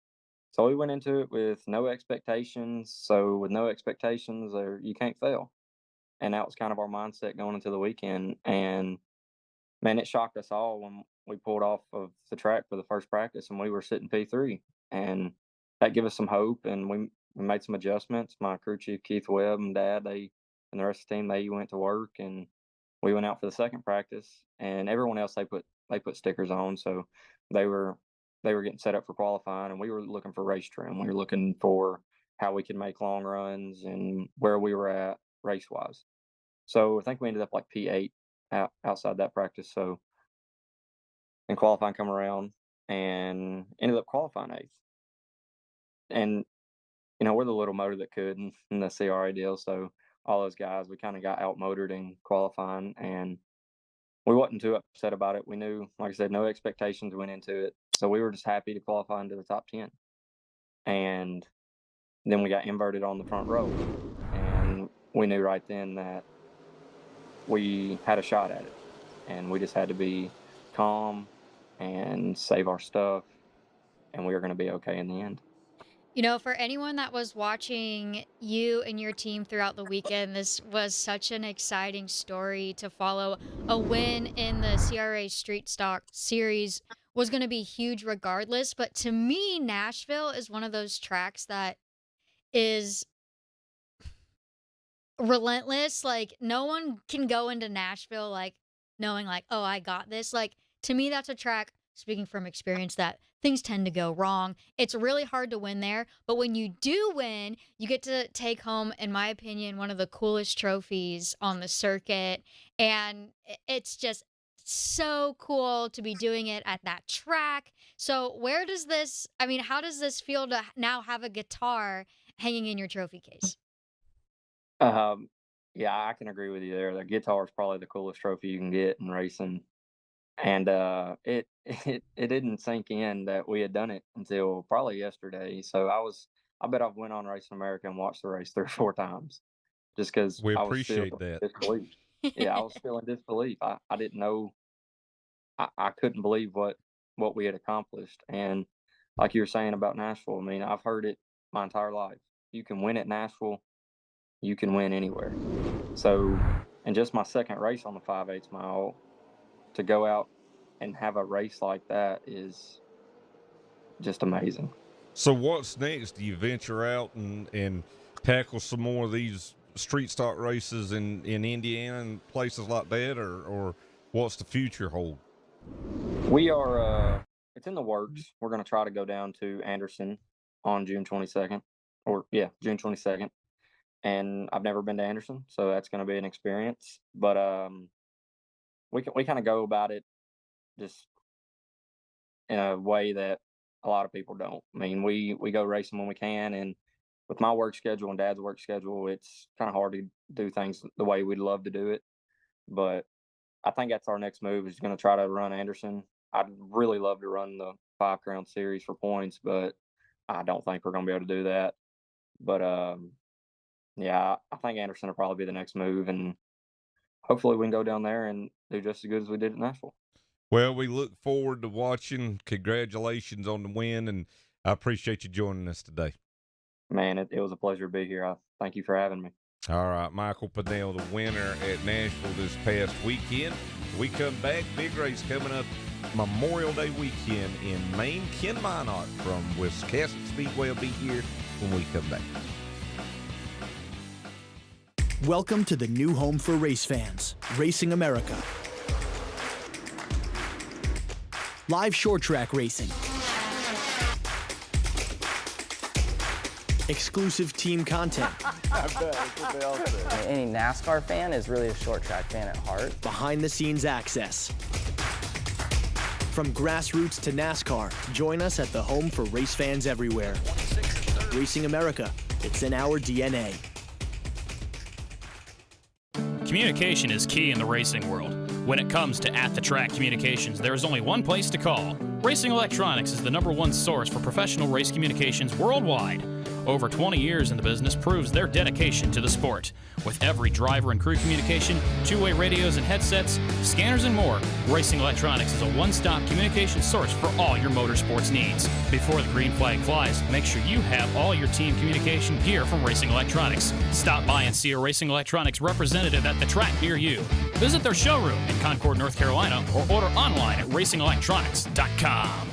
So we went into it with no expectations. So with no expectations, you can't fail. And that was kind of our mindset going into the weekend. And man, it shocked us all when we pulled off of the track for the first practice and we were sitting P3. And that gave us some hope. And we made some adjustments. My crew chief, Keith Webb, and Dad, and the rest of the team, they went to work, and we went out for the second practice. And everyone else, they put stickers on. So they were getting set up for qualifying, and we were looking for race trim. We were looking for how we could make long runs and where we were at race wise. So I think we ended up like P8 outside that practice. So, and qualifying come around and ended up qualifying 8th. And, we're the little motor that could in the CRA deal. So all those guys, we kind of got outmotored in qualifying, and we wasn't too upset about it. We knew, like I said, no expectations went into it. So we were just happy to qualify into the top 10. And then we got inverted on the front row. And we knew right then that we had a shot at it. And we just had to be calm and save our stuff. And we were going to be okay in the end. For anyone that was watching you and your team throughout the weekend, this was such an exciting story to follow. A win in the CRA Street Stock Series was going to be huge regardless. But to me, Nashville is one of those tracks that is relentless. Like, no one can go into Nashville, like, knowing, like, "Oh, I got this." Like, to me, that's a track, speaking from experience, that things tend to go wrong. It's really hard to win there, but when you do win, you get to take home, in my opinion, one of the coolest trophies on the circuit, and it's just so cool to be doing it at that track. So where does this I mean, how does this feel to now have a guitar hanging in your trophy case? Um, yeah, I can agree with you there. The guitar is probably the coolest trophy you can get in racing, and it didn't sink in that we had done it until probably yesterday. So I bet I've went on Racing America and watched the race 3 or 4 times just because We I was still appreciate that. in disbelief. Yeah, I was still in disbelief. I didn't know. I couldn't believe what we had accomplished. And like you were saying about Nashville, I mean, I've heard it my entire life. You can win at Nashville, you can win anywhere. So, and just my second race on the 5/8 mile, to go out and have a race like that is just amazing. So what's next? Do you venture out and tackle some more of these street stock races in Indiana and places like that, or what's the future hold? We are, it's in the works. We're going to try to go down to Anderson on June 22nd, or yeah, June 22nd. And I've never been to Anderson, so that's going to be an experience. But we kind of go about it just in a way that a lot of people don't. I mean, we go racing when we can, and with my work schedule and Dad's work schedule, it's kind of hard to do things the way we'd love to do it. But I think that's our next move is going to try to run Anderson. I'd really love to run the 5 Crown Series for points, but I don't think we're going to be able to do that. But yeah, I think Anderson will probably be the next move, and hopefully we can go down there and do just as good as we did at Nashville. Well, we look forward to watching. Congratulations on the win, and I appreciate you joining us today. Man, it was a pleasure to be here. I thank you for having me. All right, Michael Pannell, the winner at Nashville this past weekend. We come back, big race coming up Memorial Day weekend in Maine. Ken Minot from Wiscasset Speedway will be here when we come back. Welcome to the new home for race fans, Racing America. Live short track racing. Exclusive team content. I bet, that's what they all say. Any NASCAR fan is really a short track fan at heart. Behind the scenes access. From grassroots to NASCAR, join us at the home for race fans everywhere. Racing America, it's in our DNA. Communication is key in the racing world. When it comes to at-the-track communications, there is only one place to call. Racing Electronics is the #1 source for professional race communications worldwide. Over 20 years in the business proves their dedication to the sport. With every driver and crew communication, two-way radios and headsets, scanners and more, Racing Electronics is a one-stop communication source for all your motorsports needs. Before the green flag flies, make sure you have all your team communication gear from Racing Electronics. Stop by and see a Racing Electronics representative at the track near you. Visit their showroom in Concord, North Carolina, or order online at racingelectronics.com.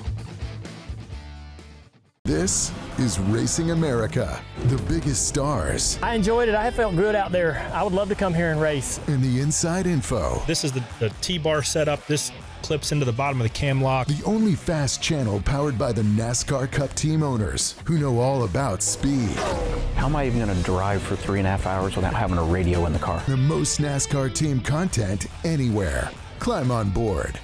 This is Racing America, the biggest stars. I enjoyed it. I felt good out there. I would love to come here and race. And the inside info. This is the T-bar setup. This clips into the bottom of the cam lock. The only fast channel powered by the NASCAR Cup team owners who know all about speed. How am I even going to drive for 3.5 hours without having a radio in the car? The most NASCAR team content anywhere. Climb on board.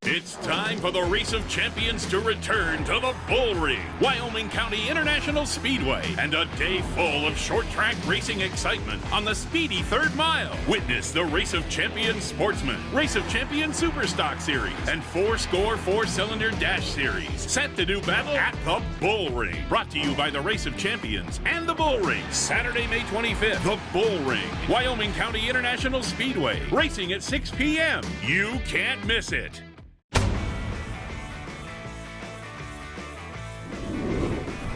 It's time for the Race of Champions to return to the Bullring, Wyoming County International Speedway, and a day full of short track racing excitement on the speedy 3rd mile. Witness the Race of Champions Sportsman, Race of Champions Superstock Series, and 4-score 4-cylinder Dash Series. Set to do battle at the Bullring. Brought to you by the Race of Champions and the Bullring. Saturday, May 25th, the Bullring, Wyoming County International Speedway, racing at 6 p.m. You can't miss it.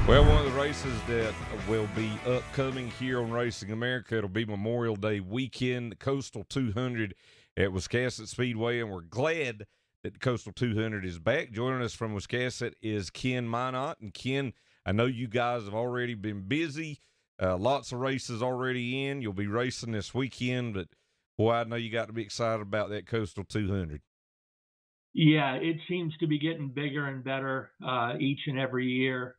Well, one of the races that will be upcoming here on Racing America, it'll be Memorial Day weekend, the Coastal 200 at Wiscasset Speedway, and we're glad that the Coastal 200 is back. Joining us from Wiscasset is Ken Minot. And Ken, I know you guys have already been busy Lots of races already in. You'll be racing this weekend, but boy, I know you got to be excited about that Coastal 200. Yeah, it seems to be getting bigger and better each and every year.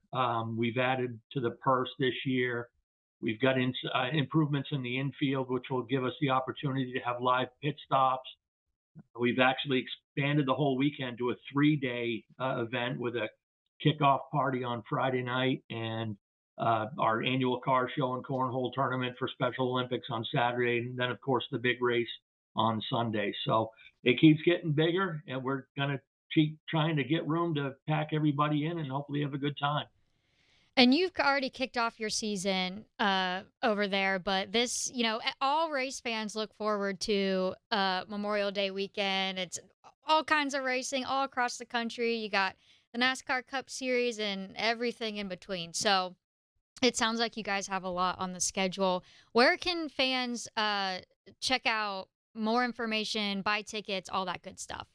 We've added to the purse this year. We've got improvements in the infield, which will give us the opportunity to have live pit stops. We've actually expanded the whole weekend to a 3-day event with a kickoff party on Friday night and our annual car show and cornhole tournament for Special Olympics on Saturday, and then, of course, the big race on Sunday. So it keeps getting bigger, and we're going to keep trying to get room to pack everybody in and hopefully have a good time. And you've already kicked off your season over there, but this, all race fans look forward to Memorial Day weekend. It's all kinds of racing all across the country. You got the NASCAR Cup Series and everything in between. So it sounds like you guys have a lot on the schedule. Where can fans check out more information, buy tickets, all that good stuff?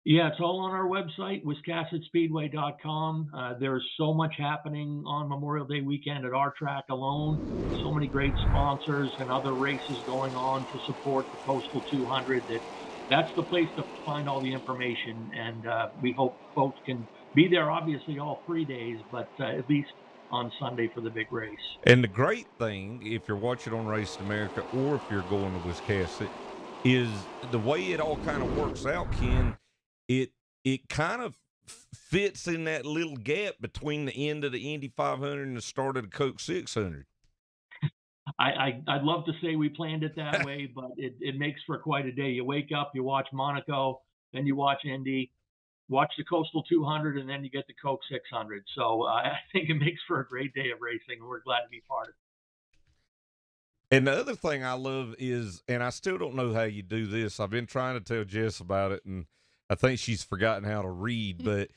Yeah, it's all on our website, WiscassetSpeedway.com. There's so much happening on Memorial Day weekend at our track alone. So many great sponsors and other races going on to support the Coastal 200 that's the place to find all the information. And we hope folks can be there, obviously, all 3 days, but at least on Sunday for the big race. And the great thing, if you're watching on Race America or if you're going to Wiscasset, is the way it all kind of works out, Ken. It kind of fits in that little gap between the end of the Indy 500 and the start of the Coke 600. I'd love to say we planned it that way, but it makes for quite a day. You wake up, you watch Monaco, then you watch Indy, watch the Coastal 200, and then you get the Coke 600. So I think it makes for a great day of racing, and we're glad to be part of it. And the other thing I love is, and I still don't know how you do this. I've been trying to tell Jess about it, and I think she's forgotten how to read, but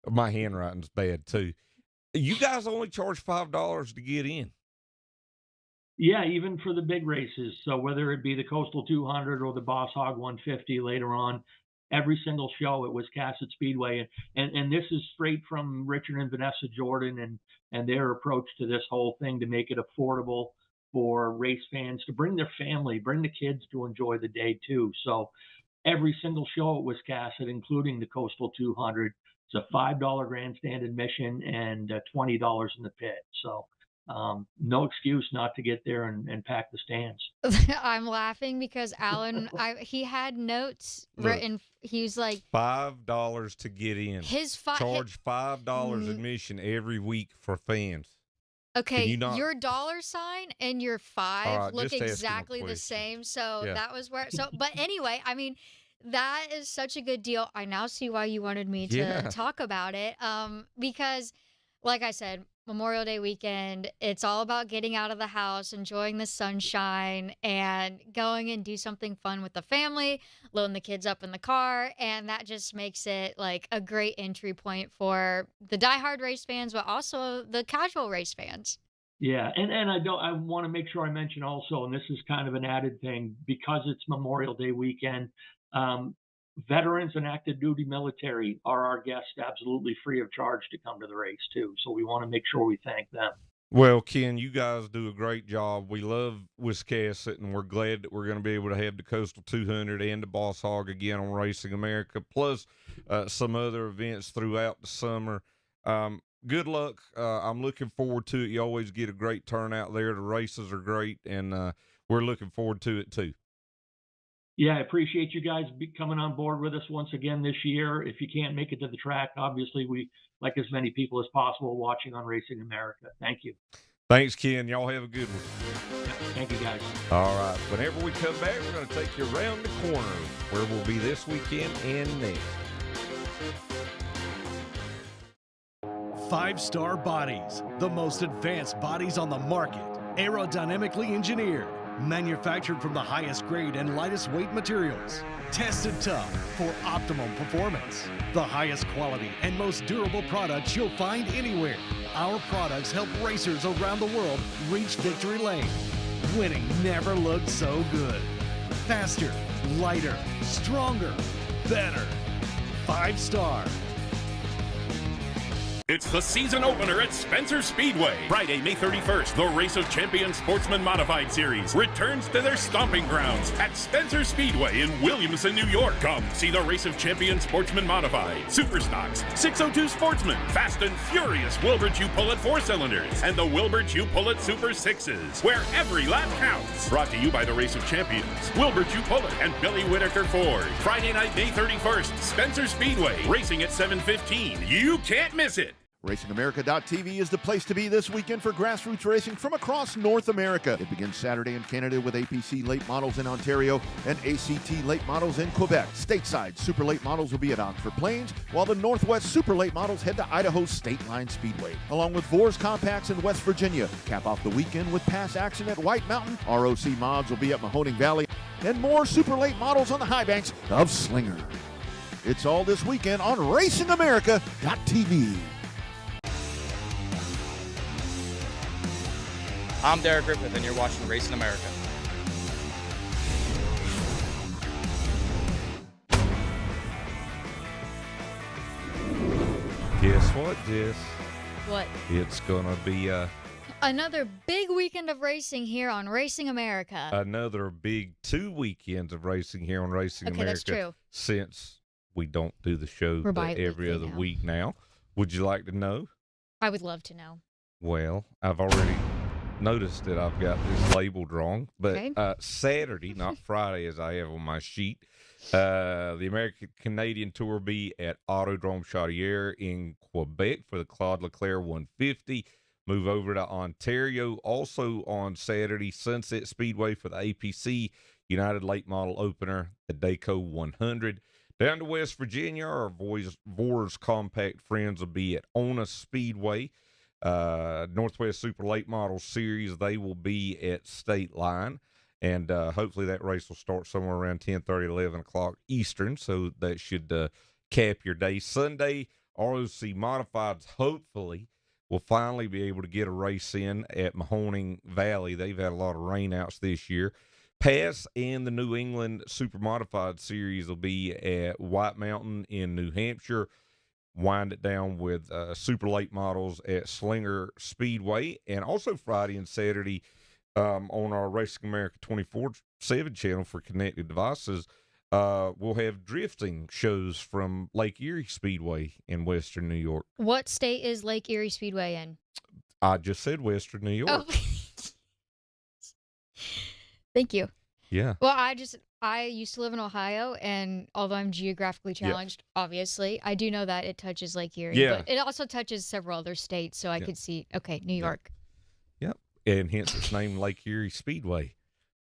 my handwriting's bad too. You guys only charge $5 to get in. Yeah, even for the big races. So whether it be the Coastal 200 or the Boss Hog 150 later on, every single show at Wiscasset Speedway. And this is straight from Richard and Vanessa Jordan and their approach to this whole thing to make it affordable for race fans to bring their family, bring the kids to enjoy the day too. So every single show at Wiscasset, including the Coastal 200, it's a $5 grandstand admission and $20 in the pit. So no excuse not to get there and pack the stands. I'm laughing because Alan, he had notes written. He was like, $5 to get in. Charge $5 admission every week for fans. Okay, your dollar sign and your $5 look exactly the same. So that was where. So, but anyway, I mean, that is such a good deal. I now see why you wanted me to talk about it. Because, like I said, Memorial Day weekend, it's all about getting out of the house, enjoying the sunshine, and going and do something fun with the family, loading the kids up in the car, and that just makes it like a great entry point for the diehard race fans, but also the casual race fans. Yeah, and I want to make sure I mention also, and this is kind of an added thing, because it's Memorial Day weekend, veterans and active duty military are our guests absolutely free of charge to come to the race too. So we want to make sure we thank them. Well, Ken, you guys do a great job. We love Wiscasset, and we're glad that we're going to be able to have the Coastal 200 and the Boss Hog again on Racing America, plus some other events throughout the summer. Good luck. I'm looking forward to it. You always get a great turnout there. The races are great, and we're looking forward to it too. Yeah, I appreciate you guys coming on board with us once again this year. If you can't make it to the track, obviously we like as many people as possible watching on Racing America. Thank you. Thanks, Ken. Y'all have a good one. Yeah, thank you, guys. All right. Whenever we come back, we're going to take you around the corner where we'll be this weekend and next. 5-star bodies, the most advanced bodies on the market, aerodynamically engineered, manufactured from the highest grade and lightest weight materials, tested tough for optimum performance. The highest quality and most durable products you'll find anywhere. Our products help racers around the world reach victory lane. Winning never looked so good. Faster, lighter, stronger, better. 5-star. It's the season opener at Spencer Speedway. Friday, May 31st, the Race of Champions Sportsman Modified Series returns to their stomping grounds at Spencer Speedway in Williamson, New York. Come see the Race of Champions Sportsman Modified, Super Stocks, 602 Sportsman, Fast and Furious Wilbur Chew Pullet 4-cylinders, and the Wilbur Chew Pullet Super 6s, where every lap counts. Brought to you by the Race of Champions, Wilbur Chew Pullet, and Billy Whitaker Ford. Friday night, May 31st, Spencer Speedway, racing at 7:15. You can't miss it. RacingAmerica.tv is the place to be this weekend for grassroots racing from across North America. It begins Saturday in Canada with APC late models in Ontario and ACT late models in Quebec. Stateside super late models will be at Oxford Plains, while the Northwest super late models head to Idaho's State Line Speedway, along with Vors Compacts in West Virginia. Cap off the weekend with pass action at White Mountain. ROC mods will be at Mahoning Valley, and more super late models on the high banks of Slinger. It's all this weekend on RacingAmerica.tv. I'm Derek Griffith, and you're watching Racing America. Guess what, Jess? What? It's going to be another big weekend of racing here on Racing America. another big 2 weekends of racing here on Racing Okay, America. that's true. Since we don't do the show We're every bi-weekly other now. week now. Would you like to know? I would love to know. Well, I've already noticed that I've got this labeled wrong, but Okay. Saturday, not Friday, as I have on my sheet, the American Canadian Tour will be at Autodrome Chaudière in Quebec for the Claude Leclerc 150. Move over to Ontario. Also on Saturday, Sunset Speedway for the APC United Late Model Opener, the Daco 100. Down to West Virginia, our Vors Compact friends will be at Ona Speedway. Northwest Super Late Model Series, they will be at State Line, and hopefully that race will start somewhere around 10:30, 11 o'clock Eastern, so that should cap your day. Sunday, ROC Modifieds hopefully will finally be able to get a race in at Mahoning Valley. They've had a lot of rainouts this year. Pass and the New England Super Modified Series will be at White Mountain in New Hampshire. Wind it down with super late models at Slinger Speedway. And also Friday and Saturday on our Racing America 24/7 channel for connected devices, we'll have drifting shows from Lake Erie Speedway in Western New York. What state is Lake Erie Speedway in? I just said Western New York. Oh. Thank you. Yeah. Well, I used to live in Ohio, and although I'm geographically challenged, obviously, I do know that it touches Lake Erie. Yeah. But it also touches several other states, so I could see, okay, New York. Yep. And hence it's named Lake Erie Speedway.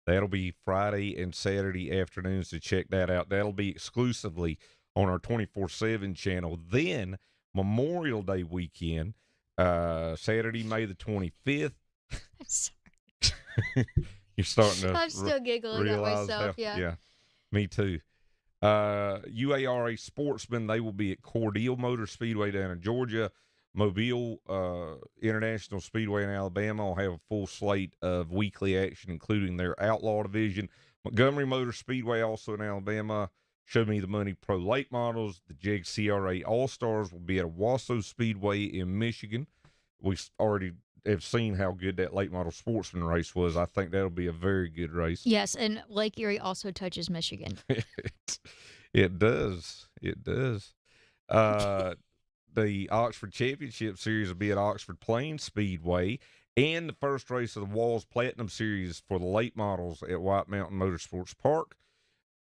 That'll be Friday and Saturday afternoons, to check that out. That'll be exclusively on our 24/7 channel. Then Memorial Day weekend, Saturday, May the 25th. I'm sorry. You're starting to I'm still giggling at realize myself, how, yeah. Me too. UARA Sportsmen, they will be at Cordele Motor Speedway down in Georgia. Mobile International Speedway in Alabama will have a full slate of weekly action, including their Outlaw division. Montgomery Motor Speedway, also in Alabama. Show Me the Money Pro Late Models. The JEG CRA All-Stars will be at Owasso Speedway in Michigan. We already have seen how good that late model sportsman race was. I think that'll be a very good race. Yes, and Lake Erie also touches Michigan. It does. It does. The Oxford Championship Series will be at Oxford Plains Speedway, and the first race of the Walls Platinum Series for the late models at White Mountain Motorsports Park.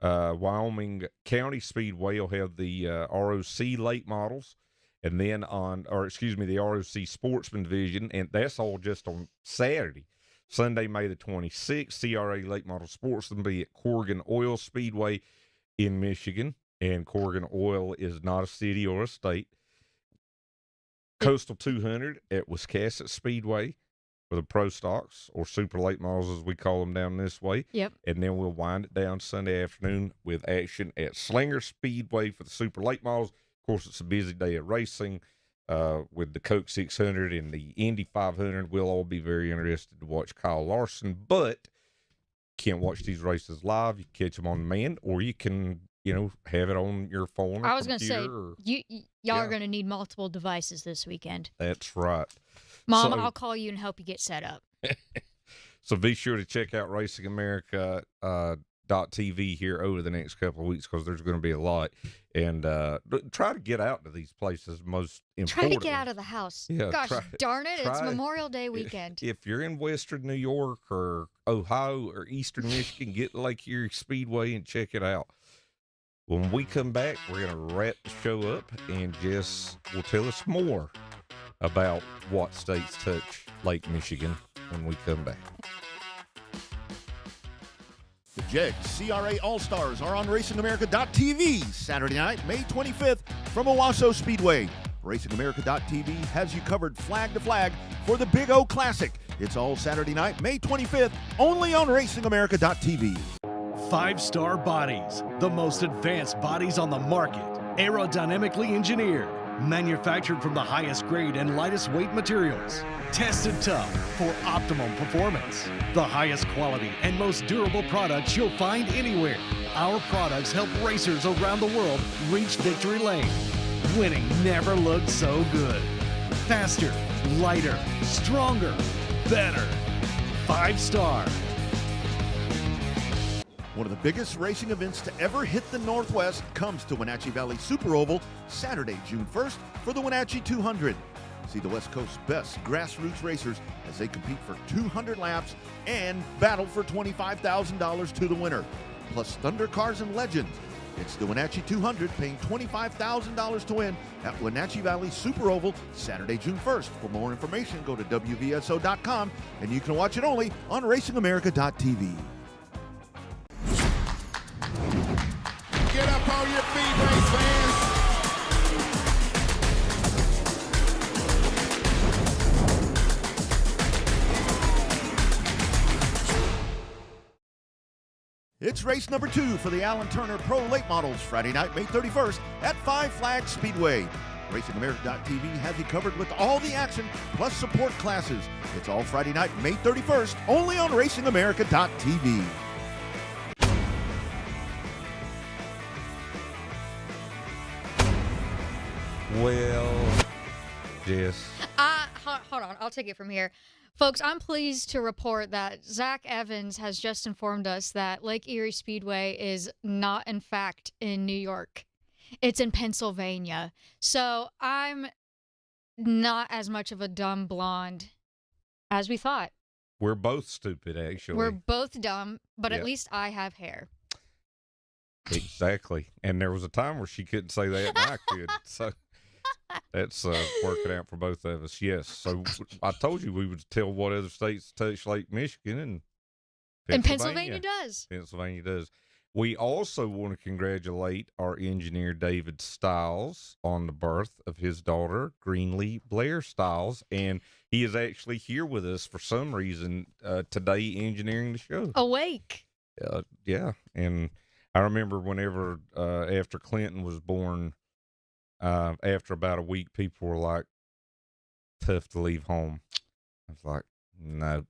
Wyoming County Speedway will have the ROC late models, and then the ROC Sportsman Division, and that's all just on Saturday. Sunday, May the 26th, CRA Late Model Sportsman will be at Corrigan Oil Speedway in Michigan, and Corrigan Oil is not a city or a state. Coastal 200 at Wiscasset Speedway for the Pro Stocks, or Super Late Models as we call them down this way. Yep. And then we'll wind it down Sunday afternoon with action at Slinger Speedway for the Super Late Models. Of course, it's a busy day of racing with the Coke 600 and the Indy 500. We'll all be very interested to watch Kyle Larson, but can't watch these races live. You can catch them on demand, or you can have it on your phone. I was going to say, or, y'all are going to need multiple devices this weekend. That's right. Mom, So, I'll call you and help you get set up. So be sure to check out RacingAmerica.tv here over the next couple of weeks, because there's going to be a lot. And try to get out to these places. Most important. Try to get out of the house. Yeah, Gosh, darn it, it's Memorial Day weekend. If you're in Western New York or Ohio or Eastern Michigan, get to Lake Erie Speedway and check it out. When we come back, we're going to wrap the show up, and Jess will tell us more about what states touch Lake Michigan when we come back. The JEGS CRA All-Stars are on RacingAmerica.tv Saturday night, May 25th from Owasso Speedway. RacingAmerica.tv has you covered flag to flag for the Big O Classic. It's all Saturday night, May 25th, only on RacingAmerica.tv. 5-star bodies, the most advanced bodies on the market, aerodynamically engineered, manufactured from the highest grade and lightest weight materials, tested tough for optimum performance. The highest quality and most durable products you'll find anywhere. Our products help racers around the world reach victory lane. Winning never looked so good. Faster, lighter, stronger, better. 5-star. One of the biggest racing events to ever hit the Northwest comes to Wenatchee Valley Super Oval Saturday, June 1st for the Wenatchee 200. See the West Coast's best grassroots racers as they compete for 200 laps and battle for $25,000 to the winner. Plus Thunder Cars and Legends. It's the Wenatchee 200 paying $25,000 to win at Wenatchee Valley Super Oval Saturday, June 1st. For more information, go to WVSO.com, and you can watch it only on RacingAmerica.tv. Get up on your feet, race fans. It's race number 2 for the Allen Turner Pro Late Models Friday night, May 31st at Five Flags Speedway. RacingAmerica.tv has you covered with all the action plus support classes. It's all Friday night, May 31st, only on RacingAmerica.tv. Well, Jess. Hold on. I'll take it from here. Folks, I'm pleased to report that Zach Evans has just informed us that Lake Erie Speedway is not, in fact, in New York. It's in Pennsylvania. So I'm not as much of a dumb blonde as we thought. We're both stupid, actually. We're both dumb, but Yeah. at least I have hair. Exactly. And there was a time where she couldn't say that and I could. So that's working out for both of us. Yes. So I told you we would tell what other states touch Lake Michigan, and Pennsylvania does. Pennsylvania does. We also want to congratulate our engineer, David Stiles, on the birth of his daughter, Greenlee Blair Stiles. And he is actually here with us for some reason today, engineering the show. Awake. Yeah. And I remember whenever after Clinton was born, after about a week, people were like, tough to leave home. I was like, no.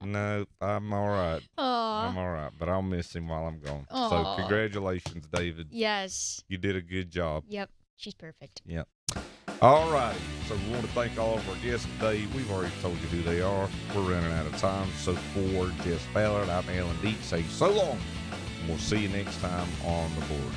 No, I'm all right. Aww. I'm all right, but I'll miss him while I'm gone. Aw. So congratulations, David. Yes. You did a good job. Yep. She's perfect. Yep. All righty. So we want to thank all of our guests today. We've already told you who they are. We're running out of time. So for Jess Ballard, I'm Alan Deep. Say so long. And we'll see you next time on the board.